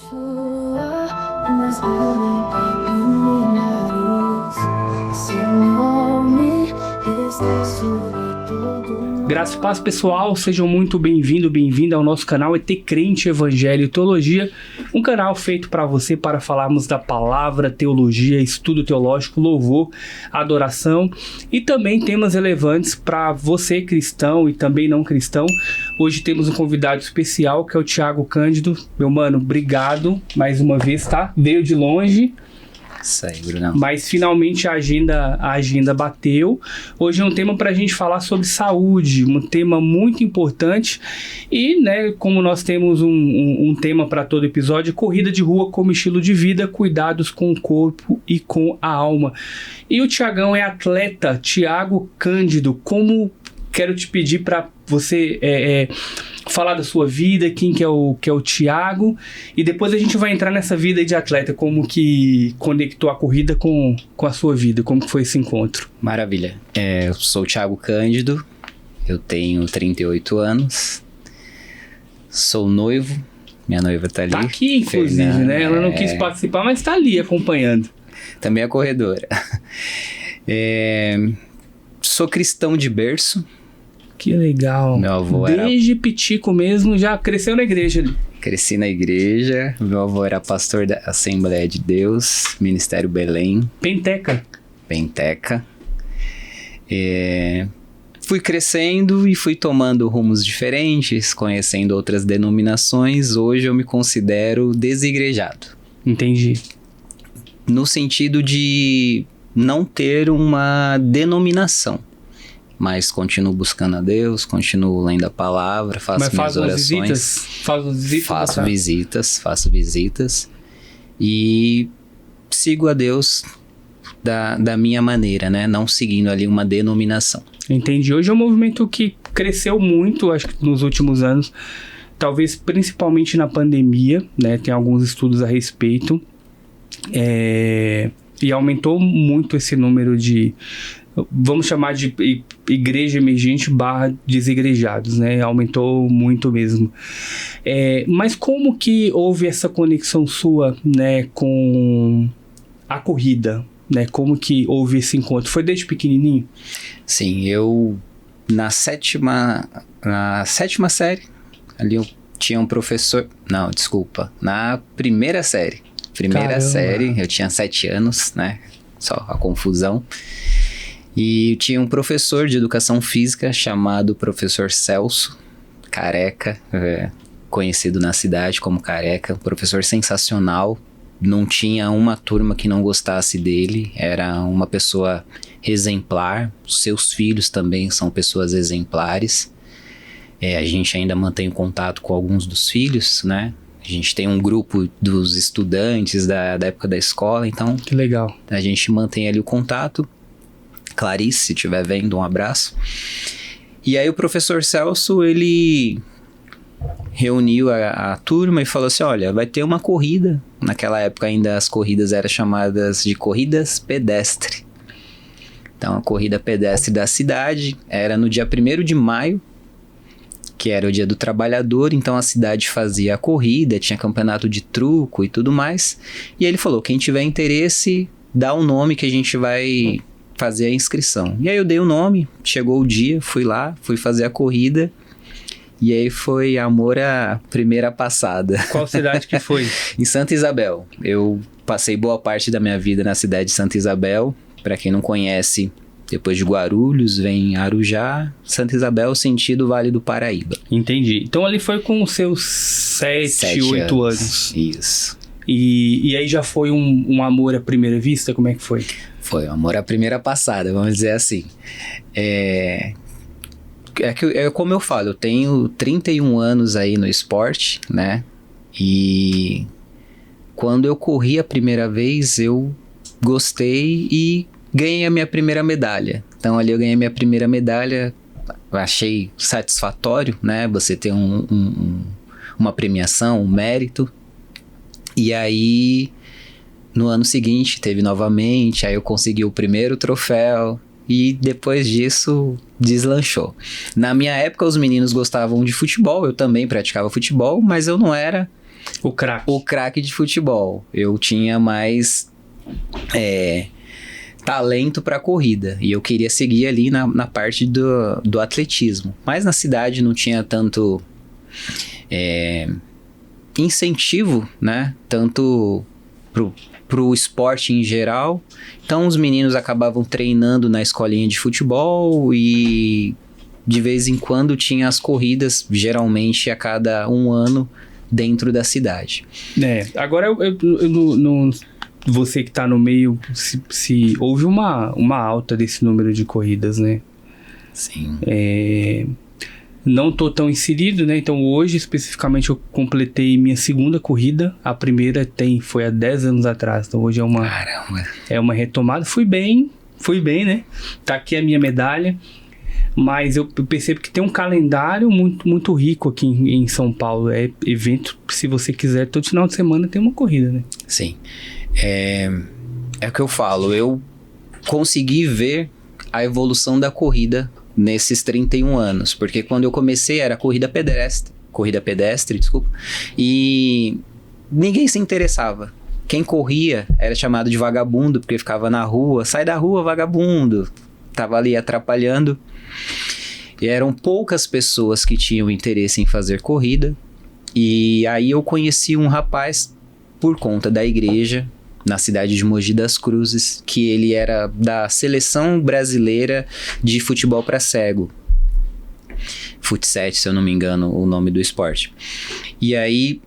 Sua nas luminares, seu nome está sobre todo. Graças e paz, pessoal, sejam muito bem-vindos, bem-vinda ao nosso canal ET Crente, Evangelho e Teologia, um canal feito para você para falarmos da palavra, teologia, estudo teológico, louvor, adoração e também temas relevantes para você cristão e também não cristão. Hoje temos um convidado especial que é o Thiago Cândido. Meu mano, obrigado mais uma vez, tá? Veio de longe. Isso aí, Brunão. Mas finalmente a agenda bateu. Hoje é um tema para a gente falar sobre saúde, um tema muito importante. E, né, como nós temos um tema para todo episódio, corrida de rua como estilo de vida, cuidados com o corpo e com a alma. E o Thiagão é atleta, Thiago Cândido. Como quero te pedir para você falar da sua vida, quem que é o Thiago, e depois a gente vai entrar nessa vida de atleta, como que conectou a corrida com a sua vida, como que foi esse encontro. Maravilha. Eu sou o Thiago Cândido, eu tenho 38 anos, sou noivo, minha noiva tá ali. Tá aqui, inclusive, Fernanda, né? Ela não quis participar, mas tá ali acompanhando. Também é corredora. Sou cristão de berço. Que legal. Meu avô Desde pitico mesmo, já cresceu na igreja ali. Cresci na igreja, meu avô era pastor da Assembleia de Deus, Ministério Belém. Penteca. Fui crescendo e fui tomando rumos diferentes, conhecendo outras denominações. Hoje eu me considero desigrejado. Entendi. No sentido de não ter uma denominação. Mas continuo buscando a Deus, continuo lendo a palavra, faço minhas orações. Faço visitas e sigo a Deus da minha maneira, né? Não seguindo ali uma denominação. Entendi. Hoje é um movimento que cresceu muito, acho que nos últimos anos, talvez principalmente na pandemia, né? Tem alguns estudos a respeito. E aumentou muito esse número de, vamos chamar de igreja emergente / desigrejados, né? Aumentou muito mesmo. Mas como que houve essa conexão sua, né, com a corrida, né? Como que houve esse encontro? Foi desde pequenininho? Sim, eu na sétima série, ali eu tinha um professor, na primeira série. Primeira série, eu tinha 7 anos, né? Só a confusão. E tinha um professor de educação física chamado professor Celso, careca, conhecido na cidade como Careca, um professor sensacional. Não tinha uma turma que não gostasse dele, era uma pessoa exemplar. Seus filhos também são pessoas exemplares. A gente ainda mantém contato com alguns dos filhos, né? A gente tem um grupo dos estudantes da época da escola, então... Que legal. A gente mantém ali o contato. Clarice, se estiver vendo, um abraço. E aí o professor Celso, ele reuniu a turma e falou assim, olha, vai ter uma corrida. Naquela época ainda as corridas eram chamadas de corridas pedestre. Então a corrida pedestre da cidade era no dia 1º de maio, que era o dia do trabalhador, então a cidade fazia a corrida, tinha campeonato de truco e tudo mais. E ele falou, quem tiver interesse, dá o nome que a gente vai fazer a inscrição. E aí eu dei o nome, chegou o dia, fui lá, fui fazer a corrida. E aí foi amor à primeira passada. Qual cidade que foi? Em Santa Isabel. Eu passei boa parte da minha vida na cidade de Santa Isabel. Para quem não conhece, depois de Guarulhos, vem Arujá, Santa Isabel, sentido Vale do Paraíba. Entendi. Então ali foi com os seus 7, 8 anos. Isso. E aí já foi um amor à primeira vista? Como é que foi? Foi um amor à primeira passada, vamos dizer assim. Como eu falo, eu tenho 31 anos aí no esporte, né? E quando eu corri a primeira vez, eu gostei e ganhei a minha primeira medalha. Então ali eu ganhei a minha primeira medalha, achei satisfatório, né? Você ter uma premiação, um mérito. E aí, no ano seguinte, teve novamente, aí eu consegui o primeiro troféu. E depois disso, deslanchou. Na minha época, os meninos gostavam de futebol, eu também praticava futebol, mas eu não era O craque. o craque de futebol. Eu tinha mais talento para corrida e eu queria seguir ali na parte do atletismo. Mas na cidade não tinha tanto incentivo, né? Tanto pro esporte em geral. Então os meninos acabavam treinando na escolinha de futebol e de vez em quando tinha as corridas, geralmente a cada um ano, dentro da cidade. Agora você que tá no meio, se houve uma alta desse número de corridas, né? Sim. Não tô tão inserido, né? Então hoje, especificamente, eu completei minha segunda corrida. A primeira foi há 10 anos atrás. Então hoje Caramba. é uma retomada. Fui bem, né? Tá aqui a minha medalha. Mas eu percebo que tem um calendário muito, muito rico aqui em São Paulo. É evento, se você quiser, todo final de semana tem uma corrida, né? Sim. É o que eu falo. Eu consegui ver a evolução da corrida nesses 31 anos. Porque quando eu comecei era corrida pedestre, desculpa. E ninguém se interessava. Quem corria era chamado de vagabundo, porque ficava na rua. Sai da rua, vagabundo. Tava ali atrapalhando. E eram poucas pessoas que tinham interesse em fazer corrida. E aí eu conheci um rapaz por conta da igreja, na cidade de Mogi das Cruzes, que ele era da seleção brasileira de futebol para cego. Fut7, se eu não me engano, o nome do esporte. E aí,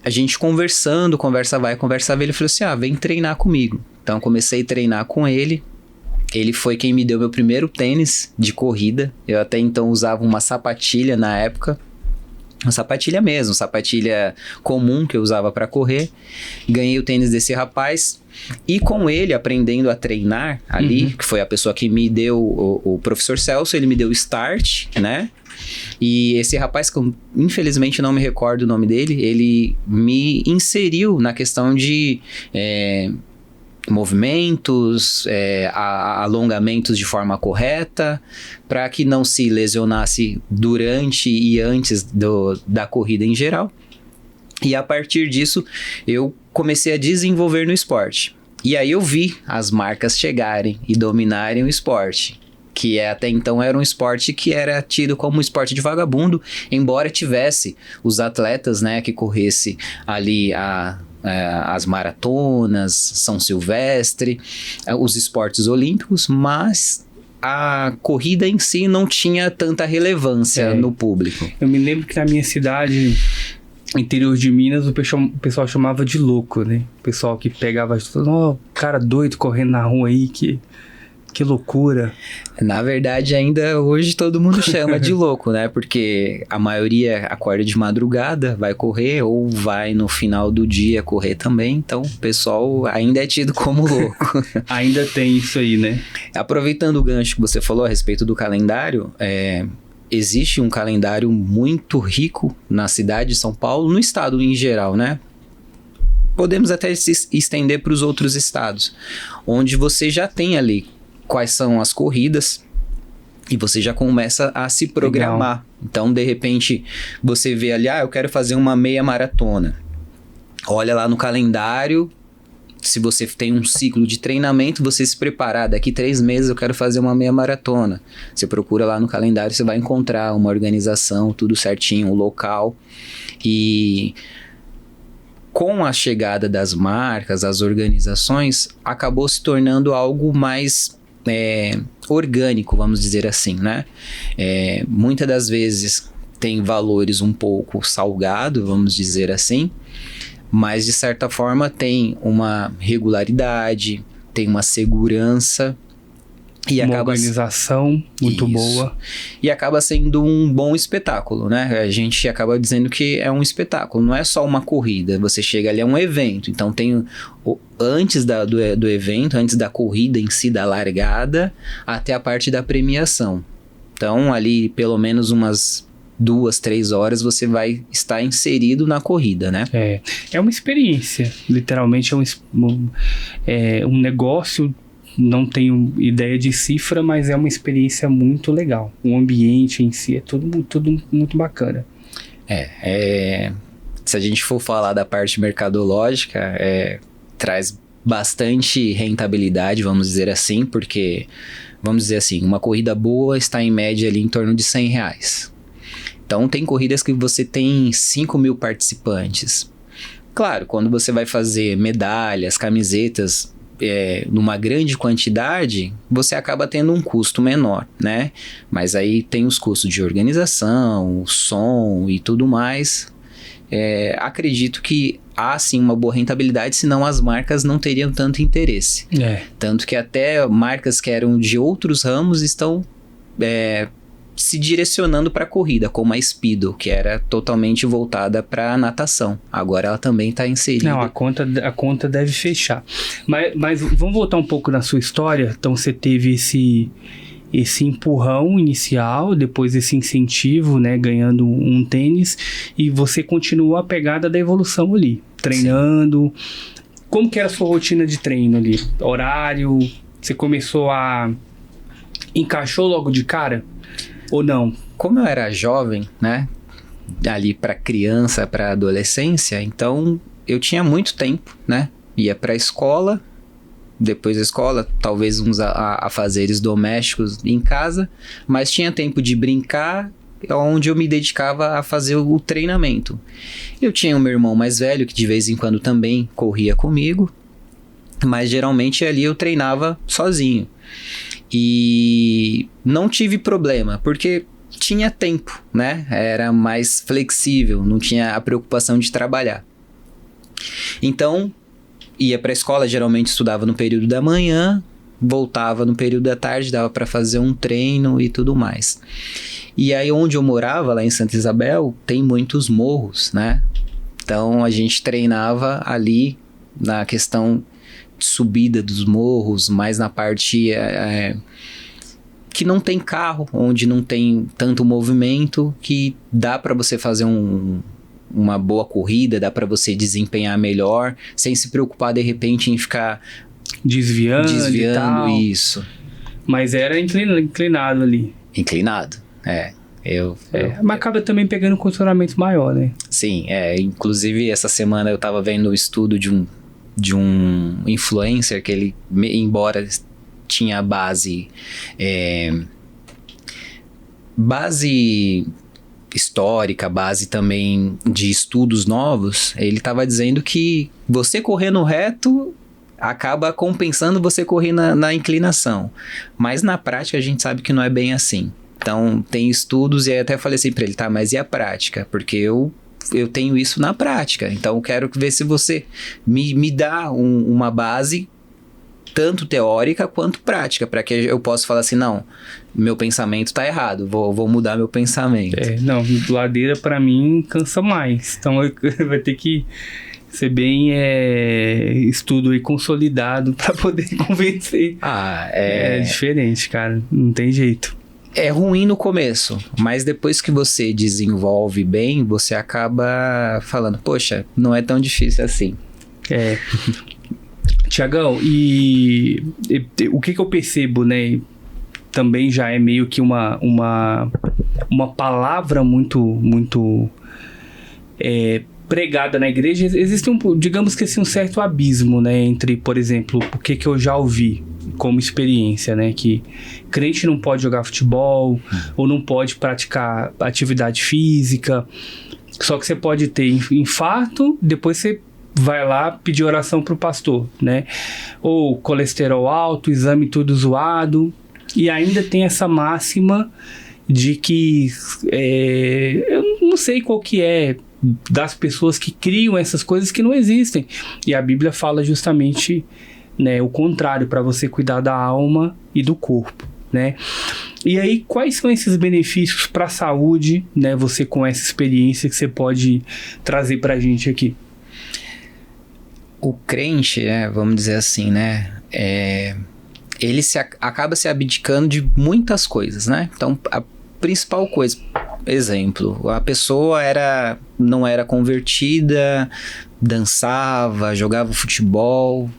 a gente conversando, conversa vai, conversa vem, ele falou assim, vem treinar comigo. Então, comecei a treinar com ele. Ele foi quem me deu meu primeiro tênis de corrida. Eu até então usava uma sapatilha na época. Uma sapatilha mesmo, sapatilha comum que eu usava para correr. Ganhei o tênis desse rapaz. E com ele, aprendendo a treinar ali, que foi a pessoa que me deu, o professor Celso, ele me deu o start, né? E esse rapaz, que eu infelizmente não me recordo o nome dele, ele me inseriu na questão de movimentos, alongamentos de forma correta, para que não se lesionasse durante e antes da corrida em geral. E a partir disso, eu comecei a desenvolver no esporte. E aí eu vi as marcas chegarem e dominarem o esporte, que até então era um esporte que era tido como um esporte de vagabundo, embora tivesse os atletas, né, que corresse ali as maratonas, São Silvestre, os esportes olímpicos, mas a corrida em si não tinha tanta relevância no público. Eu me lembro que na minha cidade, interior de Minas, o pessoal chamava de louco, né? O pessoal que pegava, cara doido correndo na rua aí, que loucura. Na verdade, ainda hoje todo mundo chama de louco, né? Porque a maioria acorda de madrugada, vai correr, ou vai no final do dia correr também. Então, o pessoal ainda é tido como louco. Ainda tem isso aí, né? Aproveitando o gancho que você falou a respeito do calendário, existe um calendário muito rico na cidade de São Paulo, no estado em geral, né? Podemos até se estender para os outros estados, onde você já tem ali quais são as corridas e você já começa a se programar. Legal. Então, de repente, você vê ali, eu quero fazer uma meia maratona. Olha lá no calendário, se você tem um ciclo de treinamento, você se preparar, daqui 3 meses eu quero fazer uma meia maratona. Você procura lá no calendário, você vai encontrar uma organização, tudo certinho, o local. E com a chegada das marcas, as organizações, acabou se tornando algo mais orgânico, vamos dizer assim, né? Muitas das vezes tem valores um pouco salgados, vamos dizer assim, mas de certa forma tem uma regularidade, tem uma segurança e uma organização muito boa. E acaba sendo um bom espetáculo, né? A gente acaba dizendo que é um espetáculo, não é só uma corrida. Você chega ali, é um evento. Então tem antes do evento, antes da corrida em si, da largada, até a parte da premiação. Então ali pelo menos umas 2, 3 horas você vai estar inserido na corrida, né? É uma experiência. Literalmente é um negócio. Não tenho ideia de cifra, mas é uma experiência muito legal. O ambiente em si é tudo muito bacana. se a gente for falar da parte mercadológica, traz bastante rentabilidade, vamos dizer assim, porque, vamos dizer assim, uma corrida boa está em média ali em torno de R$100. Então, tem corridas que você tem 5.000 participantes. Claro, quando você vai fazer medalhas, camisetas, numa grande quantidade, você acaba tendo um custo menor, né? Mas aí tem os custos de organização, o som e tudo mais. Acredito que há sim uma boa rentabilidade, senão as marcas não teriam tanto interesse. Tanto que até marcas que eram de outros ramos estão se direcionando para a corrida, como a Speedo, que era totalmente voltada para a natação. Agora ela também está inserida. Não, a conta deve fechar. Mas vamos voltar um pouco na sua história. Então você teve esse empurrão inicial, depois esse incentivo, né, ganhando um tênis, e você continuou a pegada da evolução ali, treinando. Sim. Como que era a sua rotina de treino ali? Horário? Você começou encaixou logo de cara? Ou não? Como eu era jovem, né, ali para criança, para adolescência, então eu tinha muito tempo, né, ia para a escola, depois da escola, talvez uns afazeres domésticos em casa, mas tinha tempo de brincar, onde eu me dedicava a fazer o treinamento. Eu tinha o meu irmão mais velho, que de vez em quando também corria comigo, mas geralmente ali eu treinava sozinho. E não tive problema, porque tinha tempo, né? Era mais flexível, não tinha a preocupação de trabalhar. Então, ia para a escola, geralmente estudava no período da manhã, voltava no período da tarde, dava para fazer um treino e tudo mais. E aí onde eu morava, lá em Santa Isabel, tem muitos morros, né? Então a gente treinava ali na questão subida dos morros, mais na parte que não tem carro, onde não tem tanto movimento, que dá para você fazer uma boa corrida, dá para você desempenhar melhor, sem se preocupar de repente em ficar desviando e tal. Isso. Mas era inclinado ali. Inclinado, mas acaba também pegando um condicionamento maior, né? Sim, inclusive essa semana eu tava vendo o estudo de um influencer que ele, embora tinha base histórica, base também de estudos novos, ele estava dizendo que você correndo reto acaba compensando você correr na inclinação, mas na prática a gente sabe que não é bem assim. Então tem estudos, e aí até falei assim para ele, tá, mas e a prática? Porque eu tenho isso na prática, então eu quero ver se você me dá uma base tanto teórica quanto prática, para que eu possa falar assim, não, meu pensamento tá errado, vou mudar meu pensamento. Não, ladeira para mim cansa mais, então vai ter que ser bem estudo e consolidado para poder convencer. É diferente, cara, não tem jeito. É ruim no começo, mas depois que você desenvolve bem, você acaba falando, poxa, não é tão difícil assim. Tiagão, e o que eu percebo, né, também já é meio que uma palavra muito pregada na igreja. Existe digamos que assim, um certo abismo, né, entre, por exemplo, o que eu já ouvi como experiência, né, que crente não pode jogar futebol ou não pode praticar atividade física, só que você pode ter infarto, depois você vai lá pedir oração pro pastor, né, ou colesterol alto, exame tudo zoado, e ainda tem essa máxima de que eu não sei qual que é das pessoas que criam essas coisas que não existem, e a Bíblia fala justamente, né, o contrário, para você cuidar da alma e do corpo, né? E aí, quais são esses benefícios para a saúde, né, você com essa experiência que você pode trazer pra gente aqui? O crente, vamos dizer assim, né, ele acaba se abdicando de muitas coisas, né? Então, a principal coisa, exemplo, a pessoa não era convertida, dançava, jogava futebol,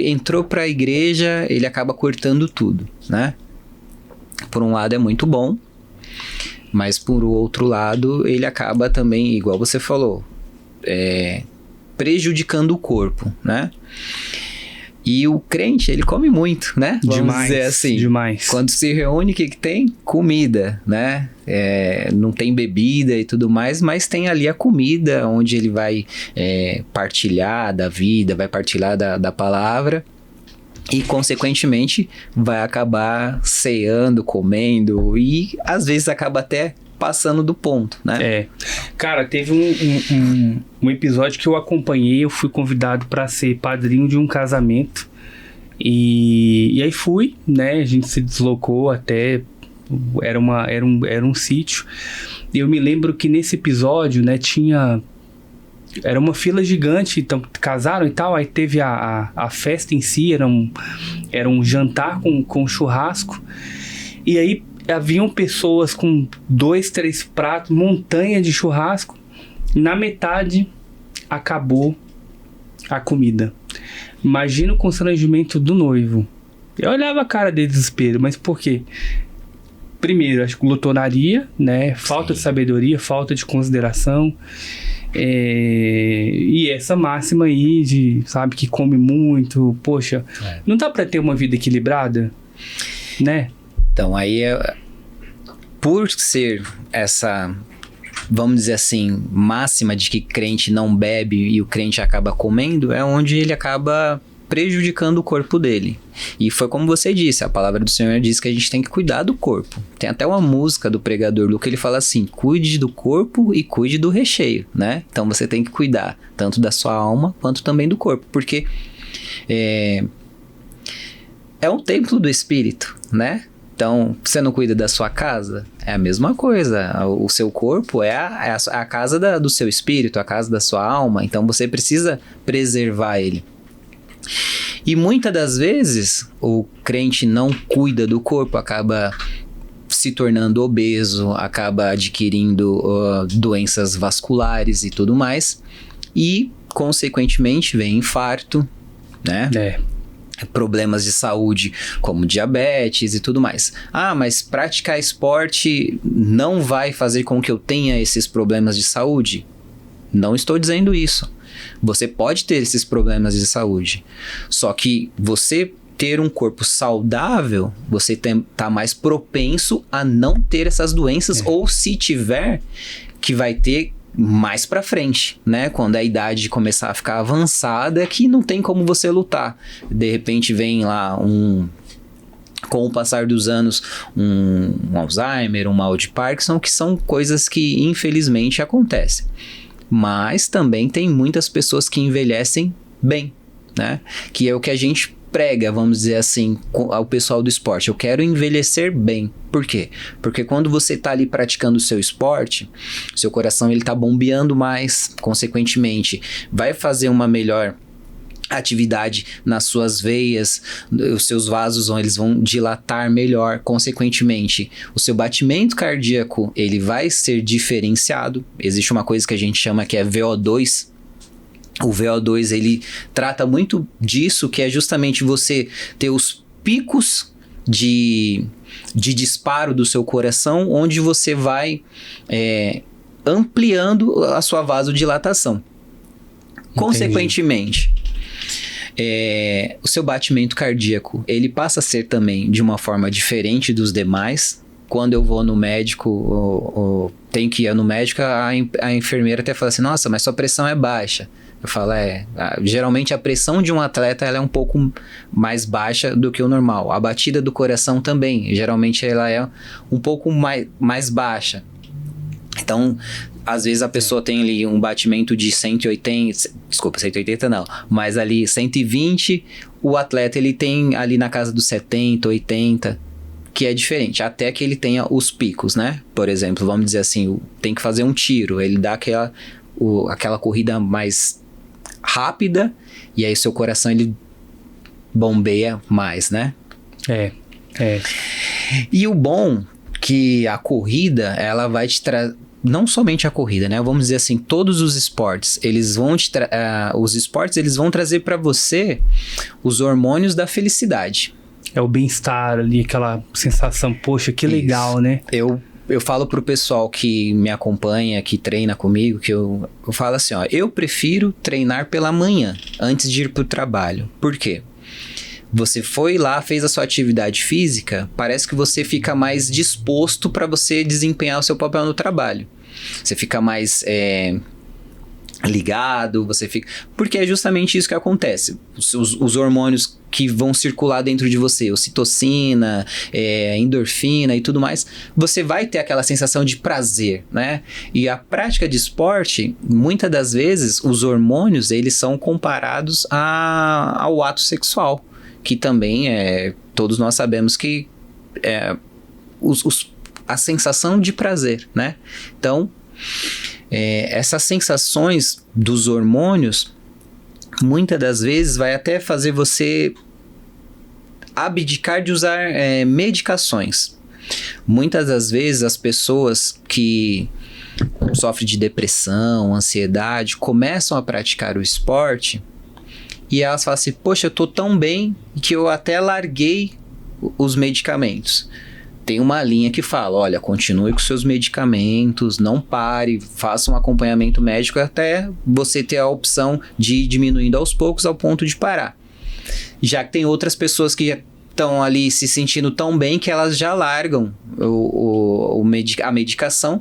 entrou para a igreja, ele acaba cortando tudo, né? Por um lado é muito bom, mas por outro lado ele acaba também, igual você falou, prejudicando o corpo, né? E o crente, ele come muito, né? Vamos dizer assim. Demais. Quando se reúne, o que tem? Comida, né? Não tem bebida e tudo mais, mas tem ali a comida, onde ele vai partilhar da vida, vai partilhar da palavra. E, consequentemente, vai acabar ceando, comendo e, às vezes, acaba até passando do ponto, né? Cara, teve um episódio que eu acompanhei, eu fui convidado para ser padrinho de um casamento e aí fui, né? A gente se deslocou até, era um sítio. E eu me lembro que nesse episódio, né, era uma fila gigante, então casaram e tal, aí teve a festa em si, era um jantar com churrasco, e aí haviam pessoas com 2, 3 pratos, montanha de churrasco, na metade acabou a comida. Imagina o constrangimento do noivo. Eu olhava a cara de desespero, mas por quê? Primeiro, acho que glutonaria, né? Falta de sabedoria, falta de consideração. E essa máxima aí de, sabe, que come muito, poxa, não dá pra ter uma vida equilibrada, né? Então, aí, por ser essa, vamos dizer assim, máxima de que crente não bebe e o crente acaba comendo, é onde ele acaba prejudicando o corpo dele. E foi como você disse, a palavra do Senhor diz que a gente tem que cuidar do corpo. Tem até uma música do pregador Luca, ele fala assim, cuide do corpo e cuide do recheio, né? Então você tem que cuidar tanto da sua alma quanto também do corpo, porque é um templo do Espírito, né? Então, você não cuida da sua casa? É a mesma coisa. O seu corpo é a casa do seu espírito, a casa da sua alma. Então, você precisa preservar ele. E muitas das vezes, o crente não cuida do corpo, acaba se tornando obeso, acaba adquirindo doenças vasculares e tudo mais. E, consequentemente, vem infarto, né? Problemas de saúde como diabetes e tudo mais. Mas praticar esporte não vai fazer com que eu tenha esses problemas de saúde? Não estou dizendo isso. Você pode ter esses problemas de saúde. Só que você ter um corpo saudável, você tá mais propenso a não ter essas doenças, ou se tiver, que vai ter mais pra frente, né? Quando a idade começar a ficar avançada, que não tem como você lutar. De repente vem lá com o passar dos anos, um Alzheimer, um mal de Parkinson, que são coisas que infelizmente acontecem. Mas também tem muitas pessoas que envelhecem bem, né? Que é o que a gente prega, vamos dizer assim, ao pessoal do esporte. Eu quero envelhecer bem. Por quê? Porque quando você está ali praticando o seu esporte, seu coração ele está bombeando mais, consequentemente, vai fazer uma melhor atividade nas suas veias, os seus vasos eles vão dilatar melhor, consequentemente, o seu batimento cardíaco ele vai ser diferenciado. Existe uma coisa que a gente chama que é VO2. O VO2 ele trata muito disso, que é justamente você ter os picos de disparo do seu coração, onde você vai ampliando a sua vasodilatação. Consequentemente, o seu batimento cardíaco, ele passa a ser também de uma forma diferente dos demais. Quando eu vou no médico, tenho que ir no médico, a enfermeira até fala assim, nossa, mas sua pressão é baixa. Eu falo, geralmente a pressão de um atleta ela é um pouco mais baixa do que o normal. A batida do coração também, geralmente ela é um pouco mais baixa. Então, às vezes a pessoa tem ali um batimento de 180, desculpa, 180 não, mas ali 120, o atleta ele tem ali na casa dos 70, 80, que é diferente, até que ele tenha os picos, né? Por exemplo, vamos dizer assim, tem que fazer um tiro, ele dá aquela corrida mais rápida, e aí seu coração ele bombeia mais, né? E o bom que a corrida, ela vai te trazer, não somente a corrida, né? Vamos dizer assim, todos os esportes, eles vão os esportes, eles vão trazer para você os hormônios da felicidade. É o bem-estar ali, aquela sensação, poxa, que legal, né? Eu eu falo pro pessoal que me acompanha, que treina comigo, que eu falo assim, ó, eu prefiro treinar pela manhã, antes de ir pro trabalho. Por quê? Você foi lá, fez a sua atividade física, parece que você fica mais disposto para você desempenhar o seu papel no trabalho. Você fica mais ligado, você fica... Porque é justamente isso que acontece. Os hormônios que vão circular dentro de você, ocitocina, endorfina e tudo mais, você vai ter aquela sensação de prazer, né? E a prática de esporte, muitas das vezes, os hormônios, eles são comparados ao ato sexual, que também todos nós sabemos que a sensação de prazer, né? Então, essas sensações dos hormônios, muitas das vezes vai até fazer você abdicar de usar medicações. Muitas das vezes as pessoas que sofrem de depressão, ansiedade, começam a praticar o esporte e elas falam assim, poxa, eu tô tão bem que eu até larguei os medicamentos. Tem uma linha que fala, olha, continue com seus medicamentos, não pare, faça um acompanhamento médico até você ter a opção de ir diminuindo aos poucos ao ponto de parar. Já que tem outras pessoas que estão ali se sentindo tão bem que elas já largam a medicação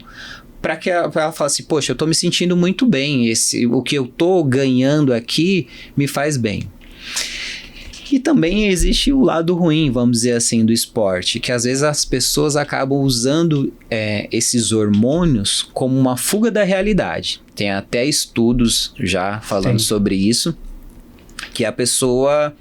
para que ela fale assim, poxa, eu tô me sentindo muito bem, o que eu tô ganhando aqui me faz bem. E também existe o lado ruim, vamos dizer assim, do esporte, que às vezes as pessoas acabam usando esses hormônios como uma fuga da realidade. Tem até estudos já falando sobre isso, que a pessoa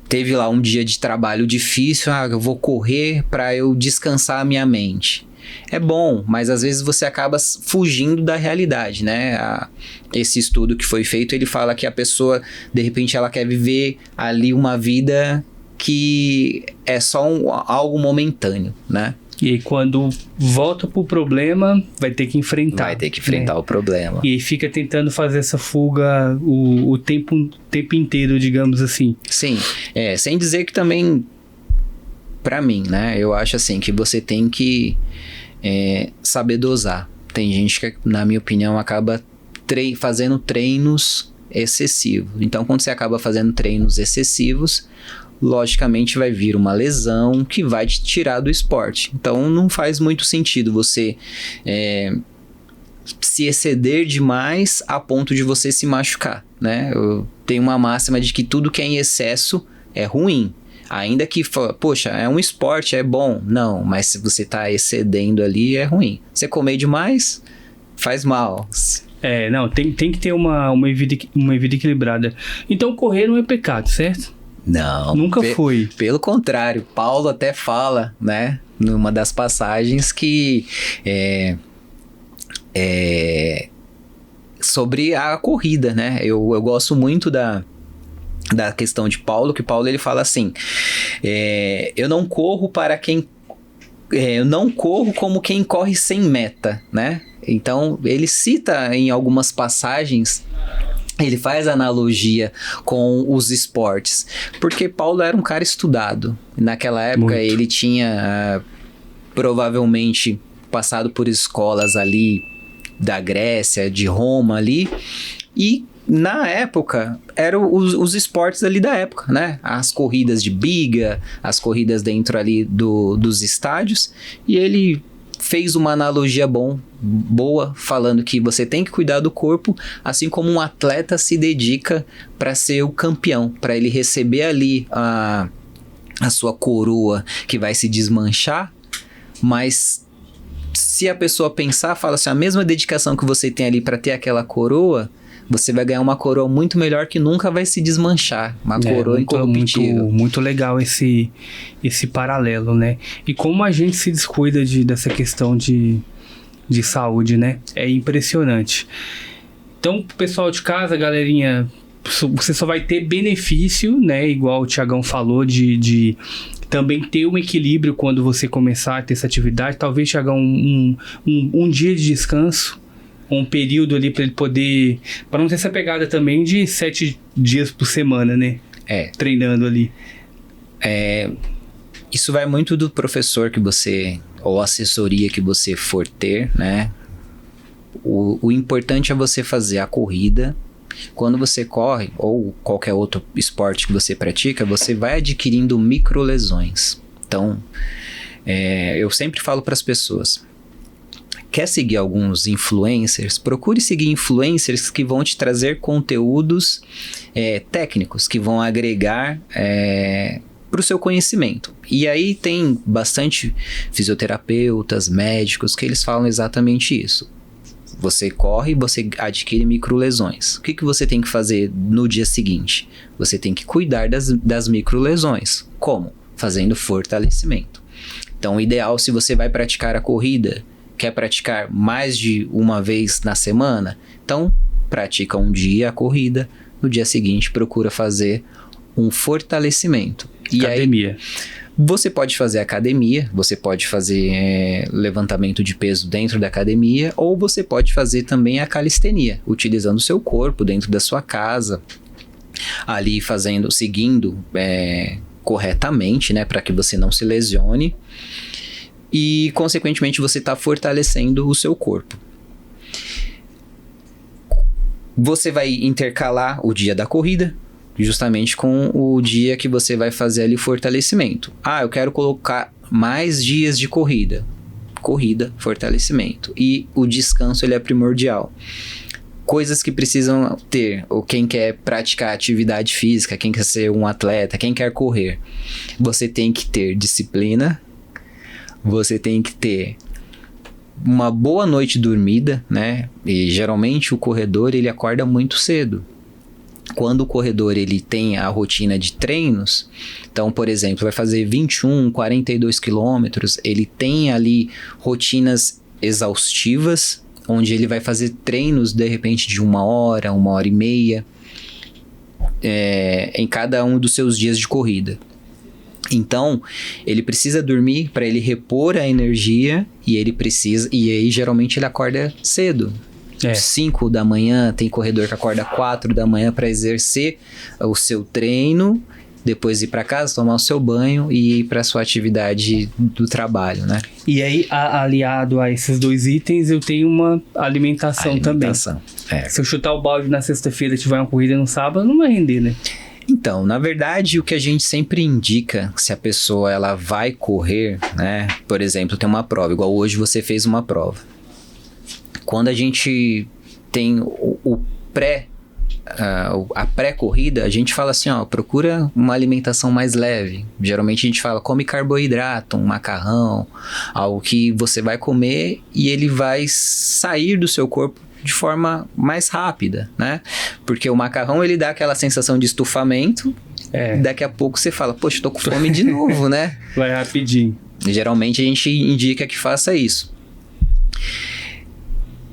teve lá um dia de trabalho difícil, eu vou correr para eu descansar a minha mente. É bom, mas às vezes você acaba fugindo da realidade, né? Esse estudo que foi feito, ele fala que a pessoa, de repente, ela quer viver ali uma vida que é só algo momentâneo, né? E aí quando volta pro problema, vai ter que enfrentar. Vai ter que enfrentar o problema. E aí fica tentando fazer essa fuga o tempo inteiro, digamos assim. Sim, sem dizer que também, pra mim, né? Eu acho assim, que você tem que saber dosar. Tem gente que, na minha opinião, acaba fazendo treinos excessivos. Então, quando você acaba fazendo treinos excessivos, logicamente vai vir uma lesão que vai te tirar do esporte. Então, não faz muito sentido você se exceder demais a ponto de você se machucar, né? Eu tenho uma máxima de que tudo que é em excesso é ruim. Ainda que, poxa, é um esporte, é bom. Não, mas se você tá excedendo ali, é ruim. Você comer demais, faz mal. Não, tem que ter uma vida equilibrada. Então, correr não é pecado, certo? Não. Nunca foi. Pelo contrário, Paulo até fala, né, numa das passagens que sobre a corrida, né? Eu gosto muito da questão de Paulo, que Paulo ele fala assim, eu não corro eu não corro como quem corre sem meta, né? Então ele cita em algumas passagens, ele faz analogia com os esportes, porque Paulo era um cara estudado. Naquela época muito. Ele tinha provavelmente passado por escolas ali da Grécia, de Roma ali, e na época, eram os esportes ali da época, né? As corridas de biga, as corridas dentro ali dos estádios. E ele fez uma analogia boa, falando que você tem que cuidar do corpo, assim como um atleta se dedica para ser o campeão, para ele receber ali a sua coroa que vai se desmanchar, mas se a pessoa pensar, fala assim, a mesma dedicação que você tem ali para ter aquela coroa, você vai ganhar uma coroa muito melhor que nunca vai se desmanchar. Uma coroa incorruptível. Muito legal esse paralelo, né? E como a gente se descuida dessa questão de saúde, né? É impressionante. Então, pessoal de casa, galerinha, você só vai ter benefício, né? Igual o Thiagão falou, de também ter um equilíbrio quando você começar a ter essa atividade. Talvez, Thiagão, um dia de descanso, um período ali para ele poder, para não ter essa pegada também de 7 dias por semana, né? Treinando ali. Isso vai muito do professor que você, ou assessoria que você for ter, né? O importante é você fazer a corrida. Quando você corre, ou qualquer outro esporte que você pratica, você vai adquirindo microlesões. Então, eu sempre falo para as pessoas, quer seguir alguns influencers? Procure seguir influencers que vão te trazer conteúdos técnicos, que vão agregar para o seu conhecimento. E aí tem bastante fisioterapeutas, médicos, que eles falam exatamente isso. Você corre, você adquire microlesões. O que você tem que fazer no dia seguinte? Você tem que cuidar das microlesões. Como? Fazendo fortalecimento. Então, o ideal, se você vai praticar a corrida, quer praticar mais de uma vez na semana, então pratica um dia a corrida, no dia seguinte procura fazer um fortalecimento. Academia. E aí, você pode fazer academia, você pode fazer levantamento de peso dentro da academia, ou você pode fazer também a calistenia, utilizando o seu corpo dentro da sua casa, ali seguindo corretamente, né, para que você não se lesione, e consequentemente você está fortalecendo o seu corpo. Você vai intercalar o dia da corrida, justamente com o dia que você vai fazer ali fortalecimento. Eu quero colocar mais dias de corrida. Corrida, fortalecimento. E o descanso, ele é primordial. Coisas que precisam ter, ou quem quer praticar atividade física, quem quer ser um atleta, quem quer correr. Você tem que ter disciplina, você tem que ter uma boa noite dormida, né? E geralmente o corredor, ele acorda muito cedo. Quando o corredor ele tem a rotina de treinos, então, por exemplo, vai fazer 21, 42 quilômetros, ele tem ali rotinas exaustivas, onde ele vai fazer treinos, de repente, de 1 hora e meia, em cada um dos seus dias de corrida. Então, ele precisa dormir para ele repor a energia, e aí geralmente ele acorda cedo. 5 da manhã, tem corredor que acorda 4 da manhã para exercer o seu treino, depois ir para casa, tomar o seu banho e ir para sua atividade do trabalho, né? E aí, aliado a esses 2 itens, eu tenho uma alimentação também. Se eu chutar o balde na sexta-feira e tiver uma corrida no sábado, não vai render, né? Então, na verdade, o que a gente sempre indica, se a pessoa ela vai correr, né? Por exemplo, tem uma prova, igual hoje você fez uma prova. Quando a gente tem a pré-corrida, a gente fala assim, procura uma alimentação mais leve. Geralmente a gente fala, come carboidrato, um macarrão, algo que você vai comer e ele vai sair do seu corpo de forma mais rápida, né? Porque o macarrão, ele dá aquela sensação de estufamento, daqui a pouco você fala, poxa, tô com fome de novo, né? Vai rapidinho. Geralmente a gente indica que faça isso.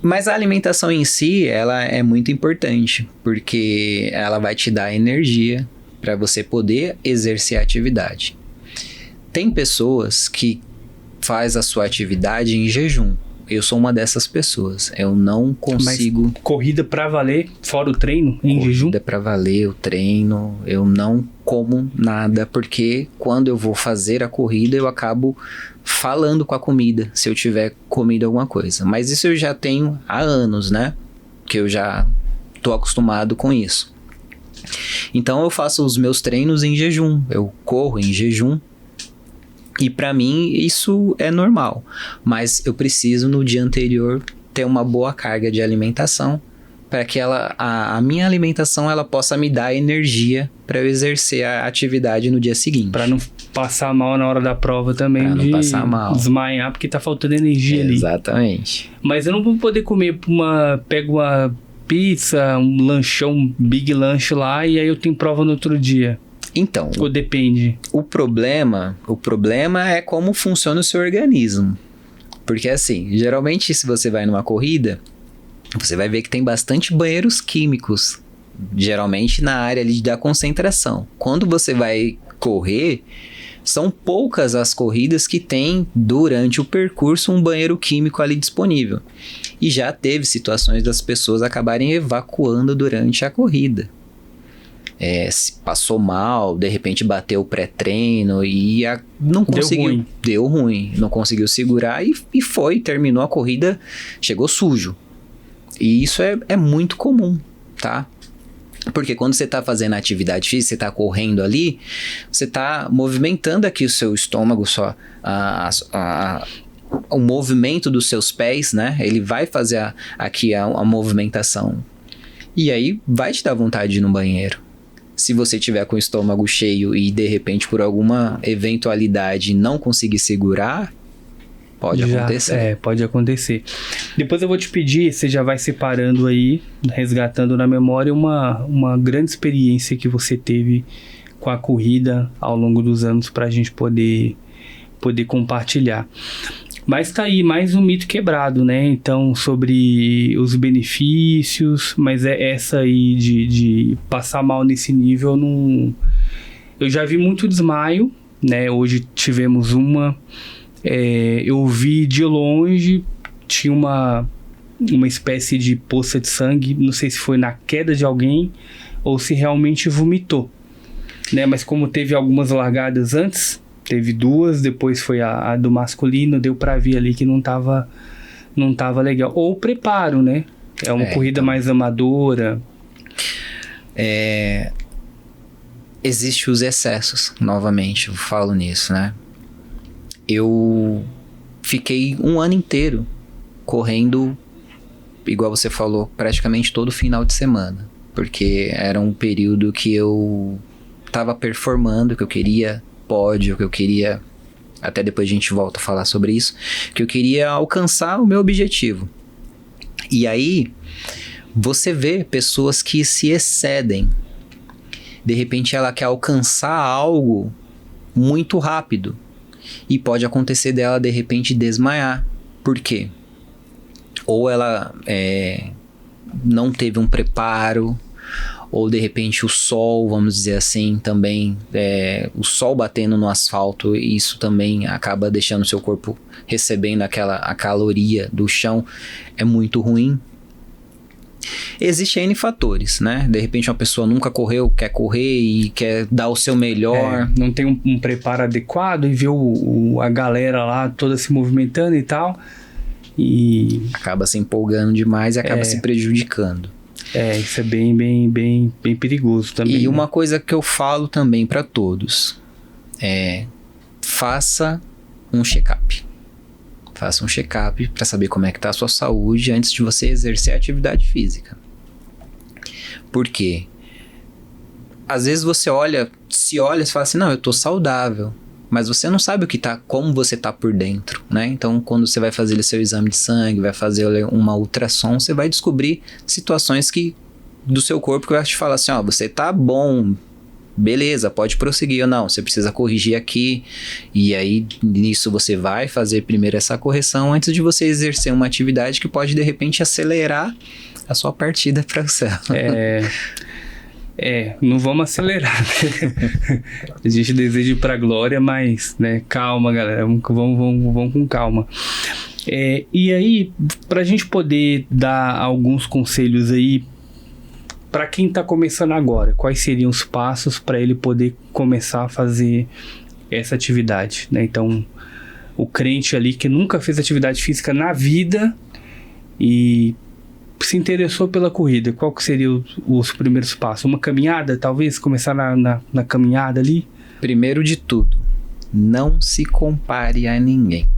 Mas a alimentação em si, ela é muito importante, porque ela vai te dar energia para você poder exercer a atividade. Tem pessoas que faz a sua atividade em jejum. Eu sou uma dessas pessoas. Eu não consigo... Mas corrida pra valer, fora o treino, em jejum? Corrida pra valer, o treino. Eu não como nada, porque quando eu vou fazer a corrida, eu acabo falando com a comida, se eu tiver comido alguma coisa. Mas isso eu já tenho há anos, né? Que eu já tô acostumado com isso. Então eu faço os meus treinos em jejum. Eu corro em jejum. E para mim isso é normal, mas eu preciso no dia anterior ter uma boa carga de alimentação para que a minha alimentação ela possa me dar energia para eu exercer a atividade no dia seguinte. Para não passar mal na hora da prova também, pra não passar mal, desmaiar porque tá faltando energia ali. Exatamente. Mas eu não vou poder comer pego uma pizza, um lanchão, um big lanche lá e aí eu tenho prova no outro dia. Então, ou depende? O problema é como funciona o seu organismo. Porque assim, geralmente se você vai numa corrida, você vai ver que tem bastante banheiros químicos, geralmente na área ali da concentração. Quando você vai correr, são poucas as corridas que tem durante o percurso um banheiro químico ali disponível. E já teve situações das pessoas acabarem evacuando durante a corrida. se passou mal, de repente bateu o pré-treino e não conseguiu. Deu ruim, não conseguiu segurar e terminou a corrida, chegou sujo. E isso é muito comum, tá? Porque quando você está fazendo atividade física, você está correndo ali, você está movimentando aqui o seu estômago, o movimento dos seus pés, né? Ele vai fazer aqui a movimentação. E aí vai te dar vontade de ir no banheiro. Se você tiver com o estômago cheio e de repente por alguma eventualidade não conseguir segurar, pode acontecer. Pode acontecer. Depois eu vou te pedir, você já vai separando aí, resgatando na memória uma grande experiência que você teve com a corrida ao longo dos anos para a gente poder compartilhar. Mas tá aí, mais um mito quebrado, né? Então, sobre os benefícios, mas essa aí de passar mal nesse nível, não... Eu já vi muito desmaio, né? Hoje tivemos uma... eu vi de longe, tinha uma espécie de poça de sangue, não sei se foi na queda de alguém ou se realmente vomitou, né? Mas como teve algumas largadas antes, teve 2, depois foi a do masculino, deu pra ver ali que não tava legal. Ou o preparo, né? É uma corrida então, mais amadora. Existem os excessos, novamente, eu falo nisso, né? Eu fiquei um ano inteiro correndo, igual você falou, praticamente todo final de semana. Porque era um período que eu tava performando, que eu queria pódio, que eu queria... Até depois a gente volta a falar sobre isso. Que eu queria alcançar o meu objetivo. E aí, você vê pessoas que se excedem. De repente ela quer alcançar algo muito rápido. E pode acontecer dela, de repente, desmaiar. Por quê? Ou ela não teve um preparo, ou de repente o sol, vamos dizer assim, também, o sol batendo no asfalto, e isso também acaba deixando o seu corpo recebendo a caloria do chão, é muito ruim. Existem N fatores, né? De repente uma pessoa nunca correu, quer correr e quer dar o seu melhor. Não tem um preparo adequado e vê a galera lá toda se movimentando e tal. E... acaba se empolgando demais e acaba se prejudicando. Isso é bem perigoso também. E uma coisa que eu falo também para todos faça um check-up. Faça um check-up para saber como é que tá a sua saúde antes de você exercer a atividade física. Por quê? Às vezes você se olha e fala assim, não, eu tô saudável. Mas você não sabe como você tá por dentro, né? Então, quando você vai fazer o seu exame de sangue, vai fazer uma ultrassom, você vai descobrir situações do seu corpo que vai te falar assim, você tá bom, beleza, pode prosseguir ou não, você precisa corrigir aqui. E aí, nisso você vai fazer primeiro essa correção antes de você exercer uma atividade que pode, de repente, acelerar a sua partida para o céu. Não vamos acelerar, né? A gente deseja ir pra glória, mas, né, calma, galera, vamos com calma. E aí, pra gente poder dar alguns conselhos aí para quem tá começando agora, quais seriam os passos para ele poder começar a fazer essa atividade, né? Então, o crente ali que nunca fez atividade física na vida e se interessou pela corrida, qual que seriam os primeiros passos? Uma caminhada, talvez? Começar na caminhada ali? Primeiro de tudo, não se compare a ninguém.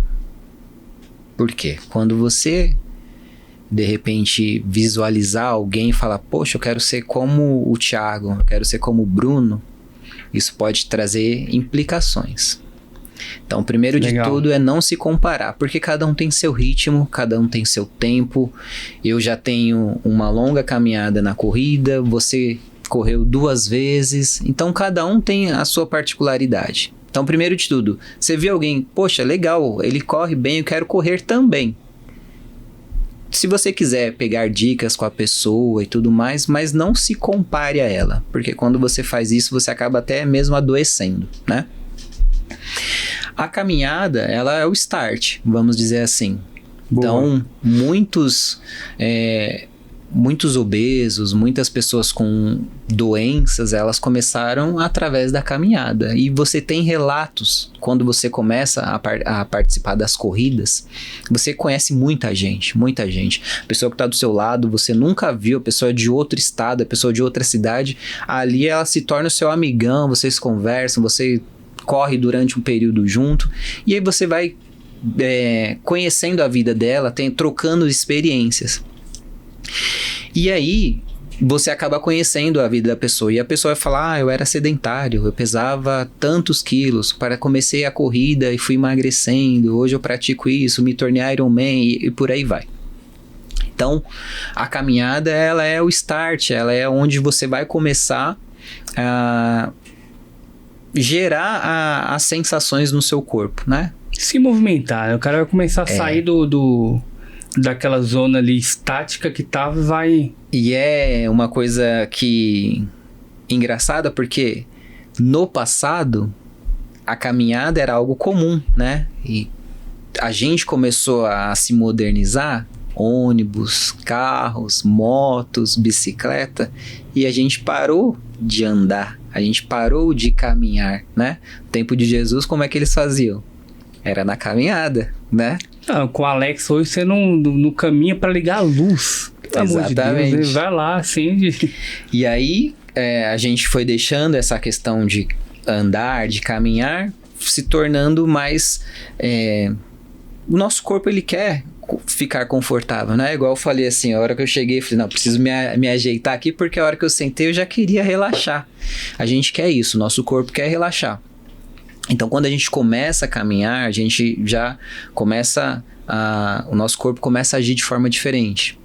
Por quê? Quando você, de repente, visualizar alguém e falar, poxa, eu quero ser como o Thiago, eu quero ser como o Bruno, isso pode trazer implicações. Então, primeiro de tudo é não se comparar, porque cada um tem seu ritmo, cada um tem seu tempo. Eu já tenho uma longa caminhada na corrida, você correu 2 vezes, então cada um tem a sua particularidade. Então, primeiro de tudo, você vê alguém, poxa, legal, ele corre bem, eu quero correr também. Se você quiser pegar dicas com a pessoa e tudo mais, mas não se compare a ela, porque quando você faz isso, você acaba até mesmo adoecendo, né? A caminhada, ela é o start, vamos dizer assim. Boa. Então, muitos muitos obesos, muitas pessoas com doenças, elas começaram através da caminhada. E você tem relatos, quando você começa a participar das corridas, você conhece muita gente, muita gente. A pessoa que está do seu lado, você nunca viu, a pessoa de outro estado, a pessoa de outra cidade, ali ela se torna o seu amigão, vocês conversam, você corre durante um período junto, e aí você vai conhecendo a vida dela, trocando experiências. E aí, você acaba conhecendo a vida da pessoa. E a pessoa vai falar, eu era sedentário, eu pesava tantos quilos, comecei a corrida e fui emagrecendo, hoje eu pratico isso, me tornei Ironman e por aí vai. Então, a caminhada, ela é o start, ela é onde você vai começar a gerar as sensações no seu corpo, né? Se movimentar, né? O cara vai começar a sair daquela zona ali estática que tava e vai... E é uma coisa que... engraçada, porque no passado, a caminhada era algo comum, né? E a gente começou a se modernizar, ônibus, carros, motos, bicicleta, e a gente parou de andar, a gente parou de caminhar, né? No tempo de Jesus, como é que eles faziam? Era na caminhada, né? Não, com o Alex hoje você não caminha para ligar a luz. Pelo amor de Deus, ele vai lá, acende. E aí, a gente foi deixando essa questão de andar, de caminhar, se tornando mais... o nosso corpo, ele quer ficar confortável, né? Igual eu falei assim, a hora que eu cheguei, eu falei, não, preciso me ajeitar aqui, porque a hora que eu sentei, eu já queria relaxar. A gente quer isso, o nosso corpo quer relaxar. Então, quando a gente começa a caminhar, a gente já começa o nosso corpo começa a agir de forma diferente.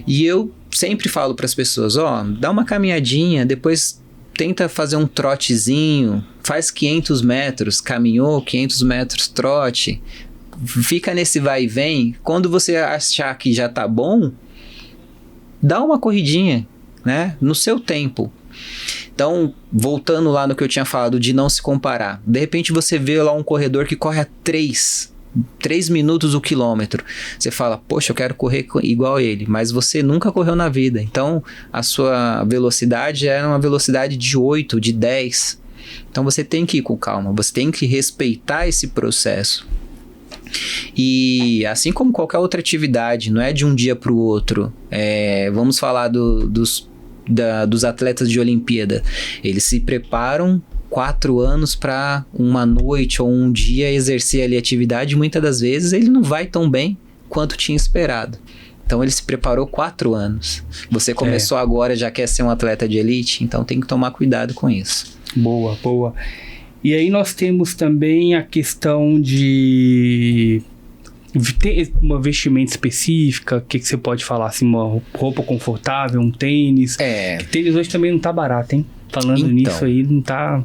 E eu sempre falo para as pessoas, dá uma caminhadinha, depois tenta fazer um trotezinho, faz 500 metros, caminhou 500 metros, trote, fica nesse vai e vem. Quando você achar que já tá bom, dá uma corridinha, né, no seu tempo. Então, voltando lá no que eu tinha falado de não se comparar. De repente você vê lá um corredor que corre a 3 minutos o quilômetro. Você fala, poxa, eu quero correr igual a ele. Mas você nunca correu na vida. Então, a sua velocidade é uma velocidade de 8, de 10. Então, você tem que ir com calma. Você tem que respeitar esse processo. E assim como qualquer outra atividade, não é de um dia para o outro. Vamos falar dos atletas de Olimpíada. Eles se preparam 4 anos para uma noite ou um dia exercer ali atividade. Muitas das vezes ele não vai tão bem quanto tinha esperado. Então ele se preparou 4 anos. Você começou agora, já quer ser um atleta de elite, então tem que tomar cuidado com isso. Boa, boa. E aí nós temos também a questão de ter uma vestimenta específica. O que você pode falar? Assim, uma roupa confortável, um tênis. Tênis hoje também não tá barato, hein? Falando nisso aí, não tá...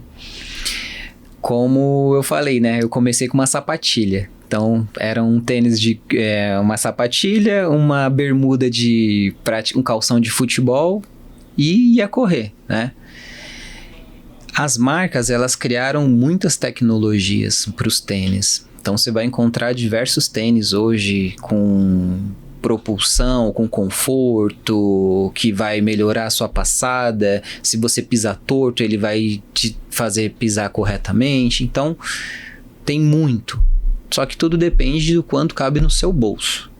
Como eu falei, né? Eu comecei com uma sapatilha. Então, era um tênis de... uma sapatilha, uma bermuda de... um calção de futebol e ia correr, né? As marcas, elas criaram muitas tecnologias para os tênis. Então, você vai encontrar diversos tênis hoje com propulsão, com conforto, que vai melhorar a sua passada. Se você pisar torto, ele vai te fazer pisar corretamente. Então, tem muito. Só que tudo depende do quanto cabe no seu bolso.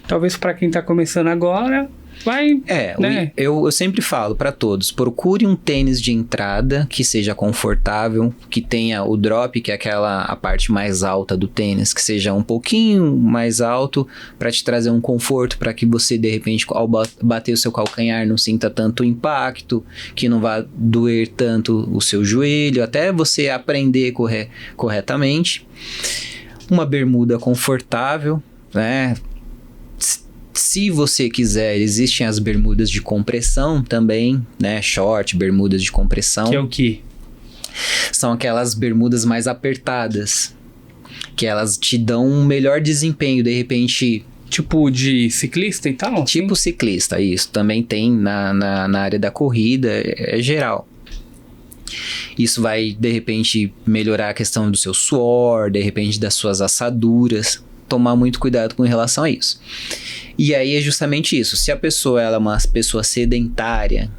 Talvez para quem está começando agora... vai, né? Eu sempre falo para todos, procure um tênis de entrada que seja confortável, que tenha o drop, que é a parte mais alta do tênis, que seja um pouquinho mais alto, para te trazer um conforto, para que você, de repente, ao bater o seu calcanhar, não sinta tanto impacto, que não vá doer tanto o seu joelho, até você aprender a correr corretamente. Uma bermuda confortável, né? Se você quiser, existem as bermudas de compressão também, né? Short, bermudas de compressão. Que é o quê? São aquelas bermudas mais apertadas, que elas te dão um melhor desempenho, de repente... Tipo de ciclista e tal? Tipo ciclista, isso. Também tem na área da corrida, é geral. Isso vai, de repente, melhorar a questão do seu suor, de repente, das suas assaduras. tomar muito cuidado com relação a isso. E aí é justamente isso. Se a pessoa ela é uma pessoa sedentária,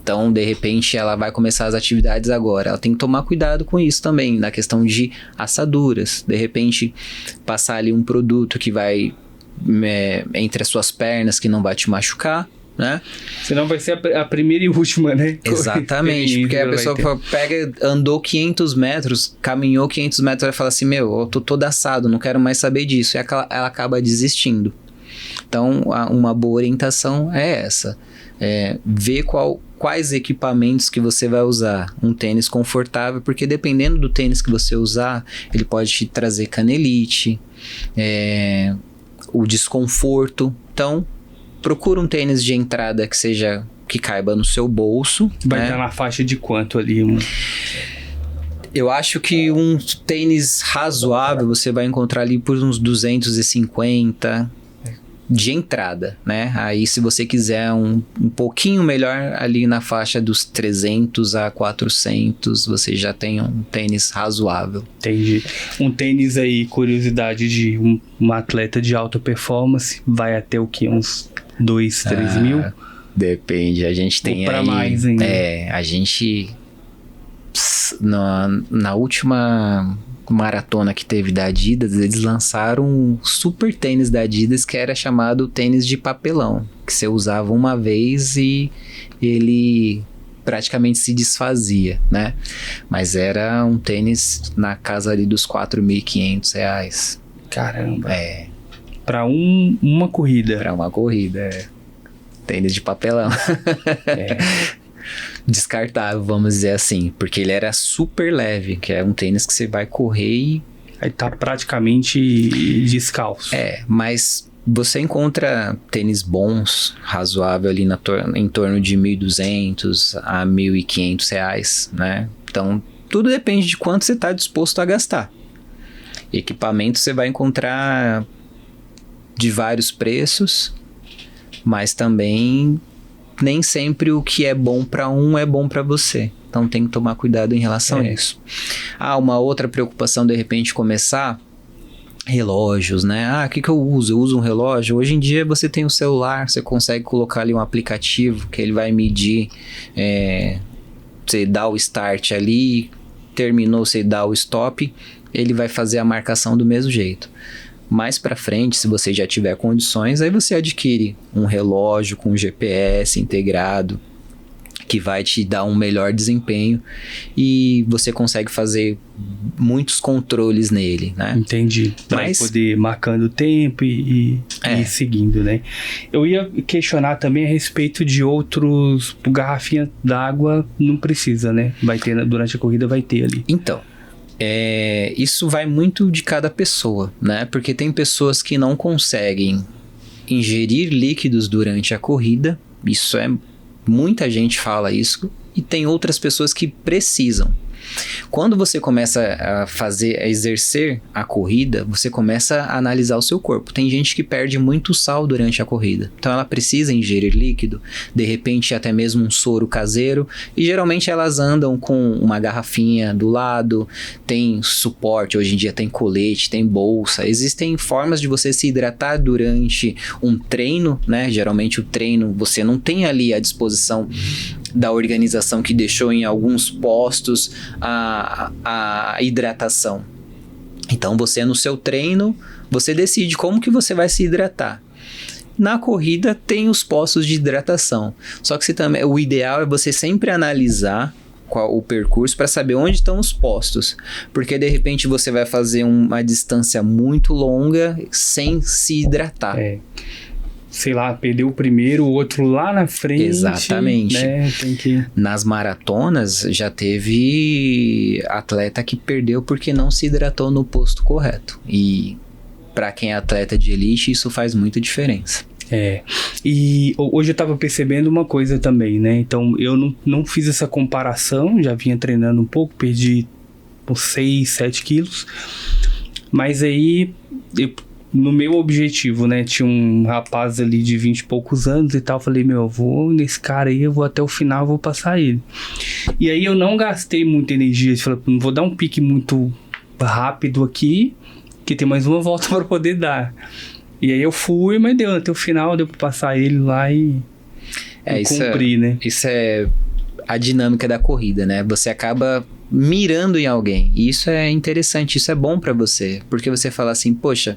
então de repente ela vai começar as atividades agora, ela tem que tomar cuidado com isso também, na questão de assaduras. De repente passar ali um produto que vai entre as suas pernas, que não vai te machucar, né? Senão vai ser a primeira e última, né? Exatamente, porque a pessoa pega, andou 500 metros, caminhou 500 metros, vai falar assim, eu tô todo assado, não quero mais saber disso, e ela acaba desistindo. Então, uma boa orientação é essa, ver quais equipamentos que você vai usar, um tênis confortável, porque dependendo do tênis que você usar, ele pode te trazer canelite, o desconforto, então procura um tênis de entrada que caiba no seu bolso. Vai estar na faixa de quanto ali? Eu acho que um tênis razoável você vai encontrar ali por uns 250 de entrada, né? Aí se você quiser um pouquinho melhor, ali na faixa dos 300 a 400, você já tem um tênis razoável. Entendi. Um tênis aí, curiosidade de um atleta de alta performance, vai até o quê? Uns 2, 3 mil? Depende, a gente tem pra aí... mais ainda. A gente... Na última maratona que teve da Adidas, eles lançaram um super tênis da Adidas que era chamado tênis de papelão, que você usava uma vez e ele praticamente se desfazia, né? Mas era um tênis na casa ali dos R$4.500. Caramba. Pra uma corrida. Pra uma corrida, Tênis de papelão. Descartável, vamos dizer assim, porque ele era super leve, que é um tênis que você vai correr e... Aí tá praticamente descalço. Mas você encontra tênis bons, razoável ali em torno de R$1.200 a R$1.500, né? Então, tudo depende de quanto você está disposto a gastar. Equipamento você vai encontrar de vários preços, mas também nem sempre o que é bom para um é bom para você. Então tem que tomar cuidado em relação a isso. Uma outra preocupação, de repente, começar... relógios, né? O que eu uso? Eu uso um relógio. Hoje em dia você tem o celular, você consegue colocar ali um aplicativo que ele vai medir, você dá o start ali, terminou, você dá o stop, ele vai fazer a marcação do mesmo jeito. Mais pra frente, se você já tiver condições, aí você adquire um relógio com GPS integrado, que vai te dar um melhor desempenho e você consegue fazer muitos controles nele, né? Entendi. Pra poder ir marcando o tempo e seguindo, né? Eu ia questionar também a respeito de outros... Garrafinha d'água não precisa, né? Vai ter, durante a corrida vai ter ali. Então, isso vai muito de cada pessoa, né? Porque tem pessoas que não conseguem ingerir líquidos durante a corrida. Isso muita gente fala isso, e tem outras pessoas que precisam. Quando você começa a exercer a corrida, você começa a analisar o seu corpo. Tem gente que perde muito sal durante a corrida, então ela precisa ingerir líquido, de repente até mesmo um soro caseiro, e geralmente elas andam com uma garrafinha do lado, tem suporte, hoje em dia tem colete, tem bolsa, existem formas de você se hidratar durante um treino, né? Geralmente o treino você não tem ali à disposição da organização que deixou em alguns postos a hidratação. Então você no seu treino, você decide como que você vai se hidratar. Na corrida tem os postos de hidratação. Só que o ideal é você sempre analisar o percurso para saber onde estão os postos. Porque de repente você vai fazer uma distância muito longa sem se hidratar. Sei lá, perdeu o primeiro, o outro lá na frente. Exatamente. Né? Tem que... Nas maratonas, já teve atleta que perdeu porque não se hidratou no posto correto. E para quem é atleta de elite, isso faz muita diferença. E hoje eu tava percebendo uma coisa também, né? Então, eu não fiz essa comparação, já vinha treinando um pouco, perdi uns 6, 7 quilos. Mas aí... no meu objetivo, né, tinha um rapaz ali de 20 e poucos anos e tal, falei, eu vou nesse cara aí, eu vou até o final, vou passar ele. E aí eu não gastei muita energia, falei, não vou dar um pique muito rápido aqui, que tem mais uma volta para poder dar. E aí eu fui, mas deu, até o final deu pra passar ele lá e cumprir, né? Isso é a dinâmica da corrida, né? Você acaba mirando em alguém. E isso é interessante, isso é bom pra você. Porque você fala assim, poxa,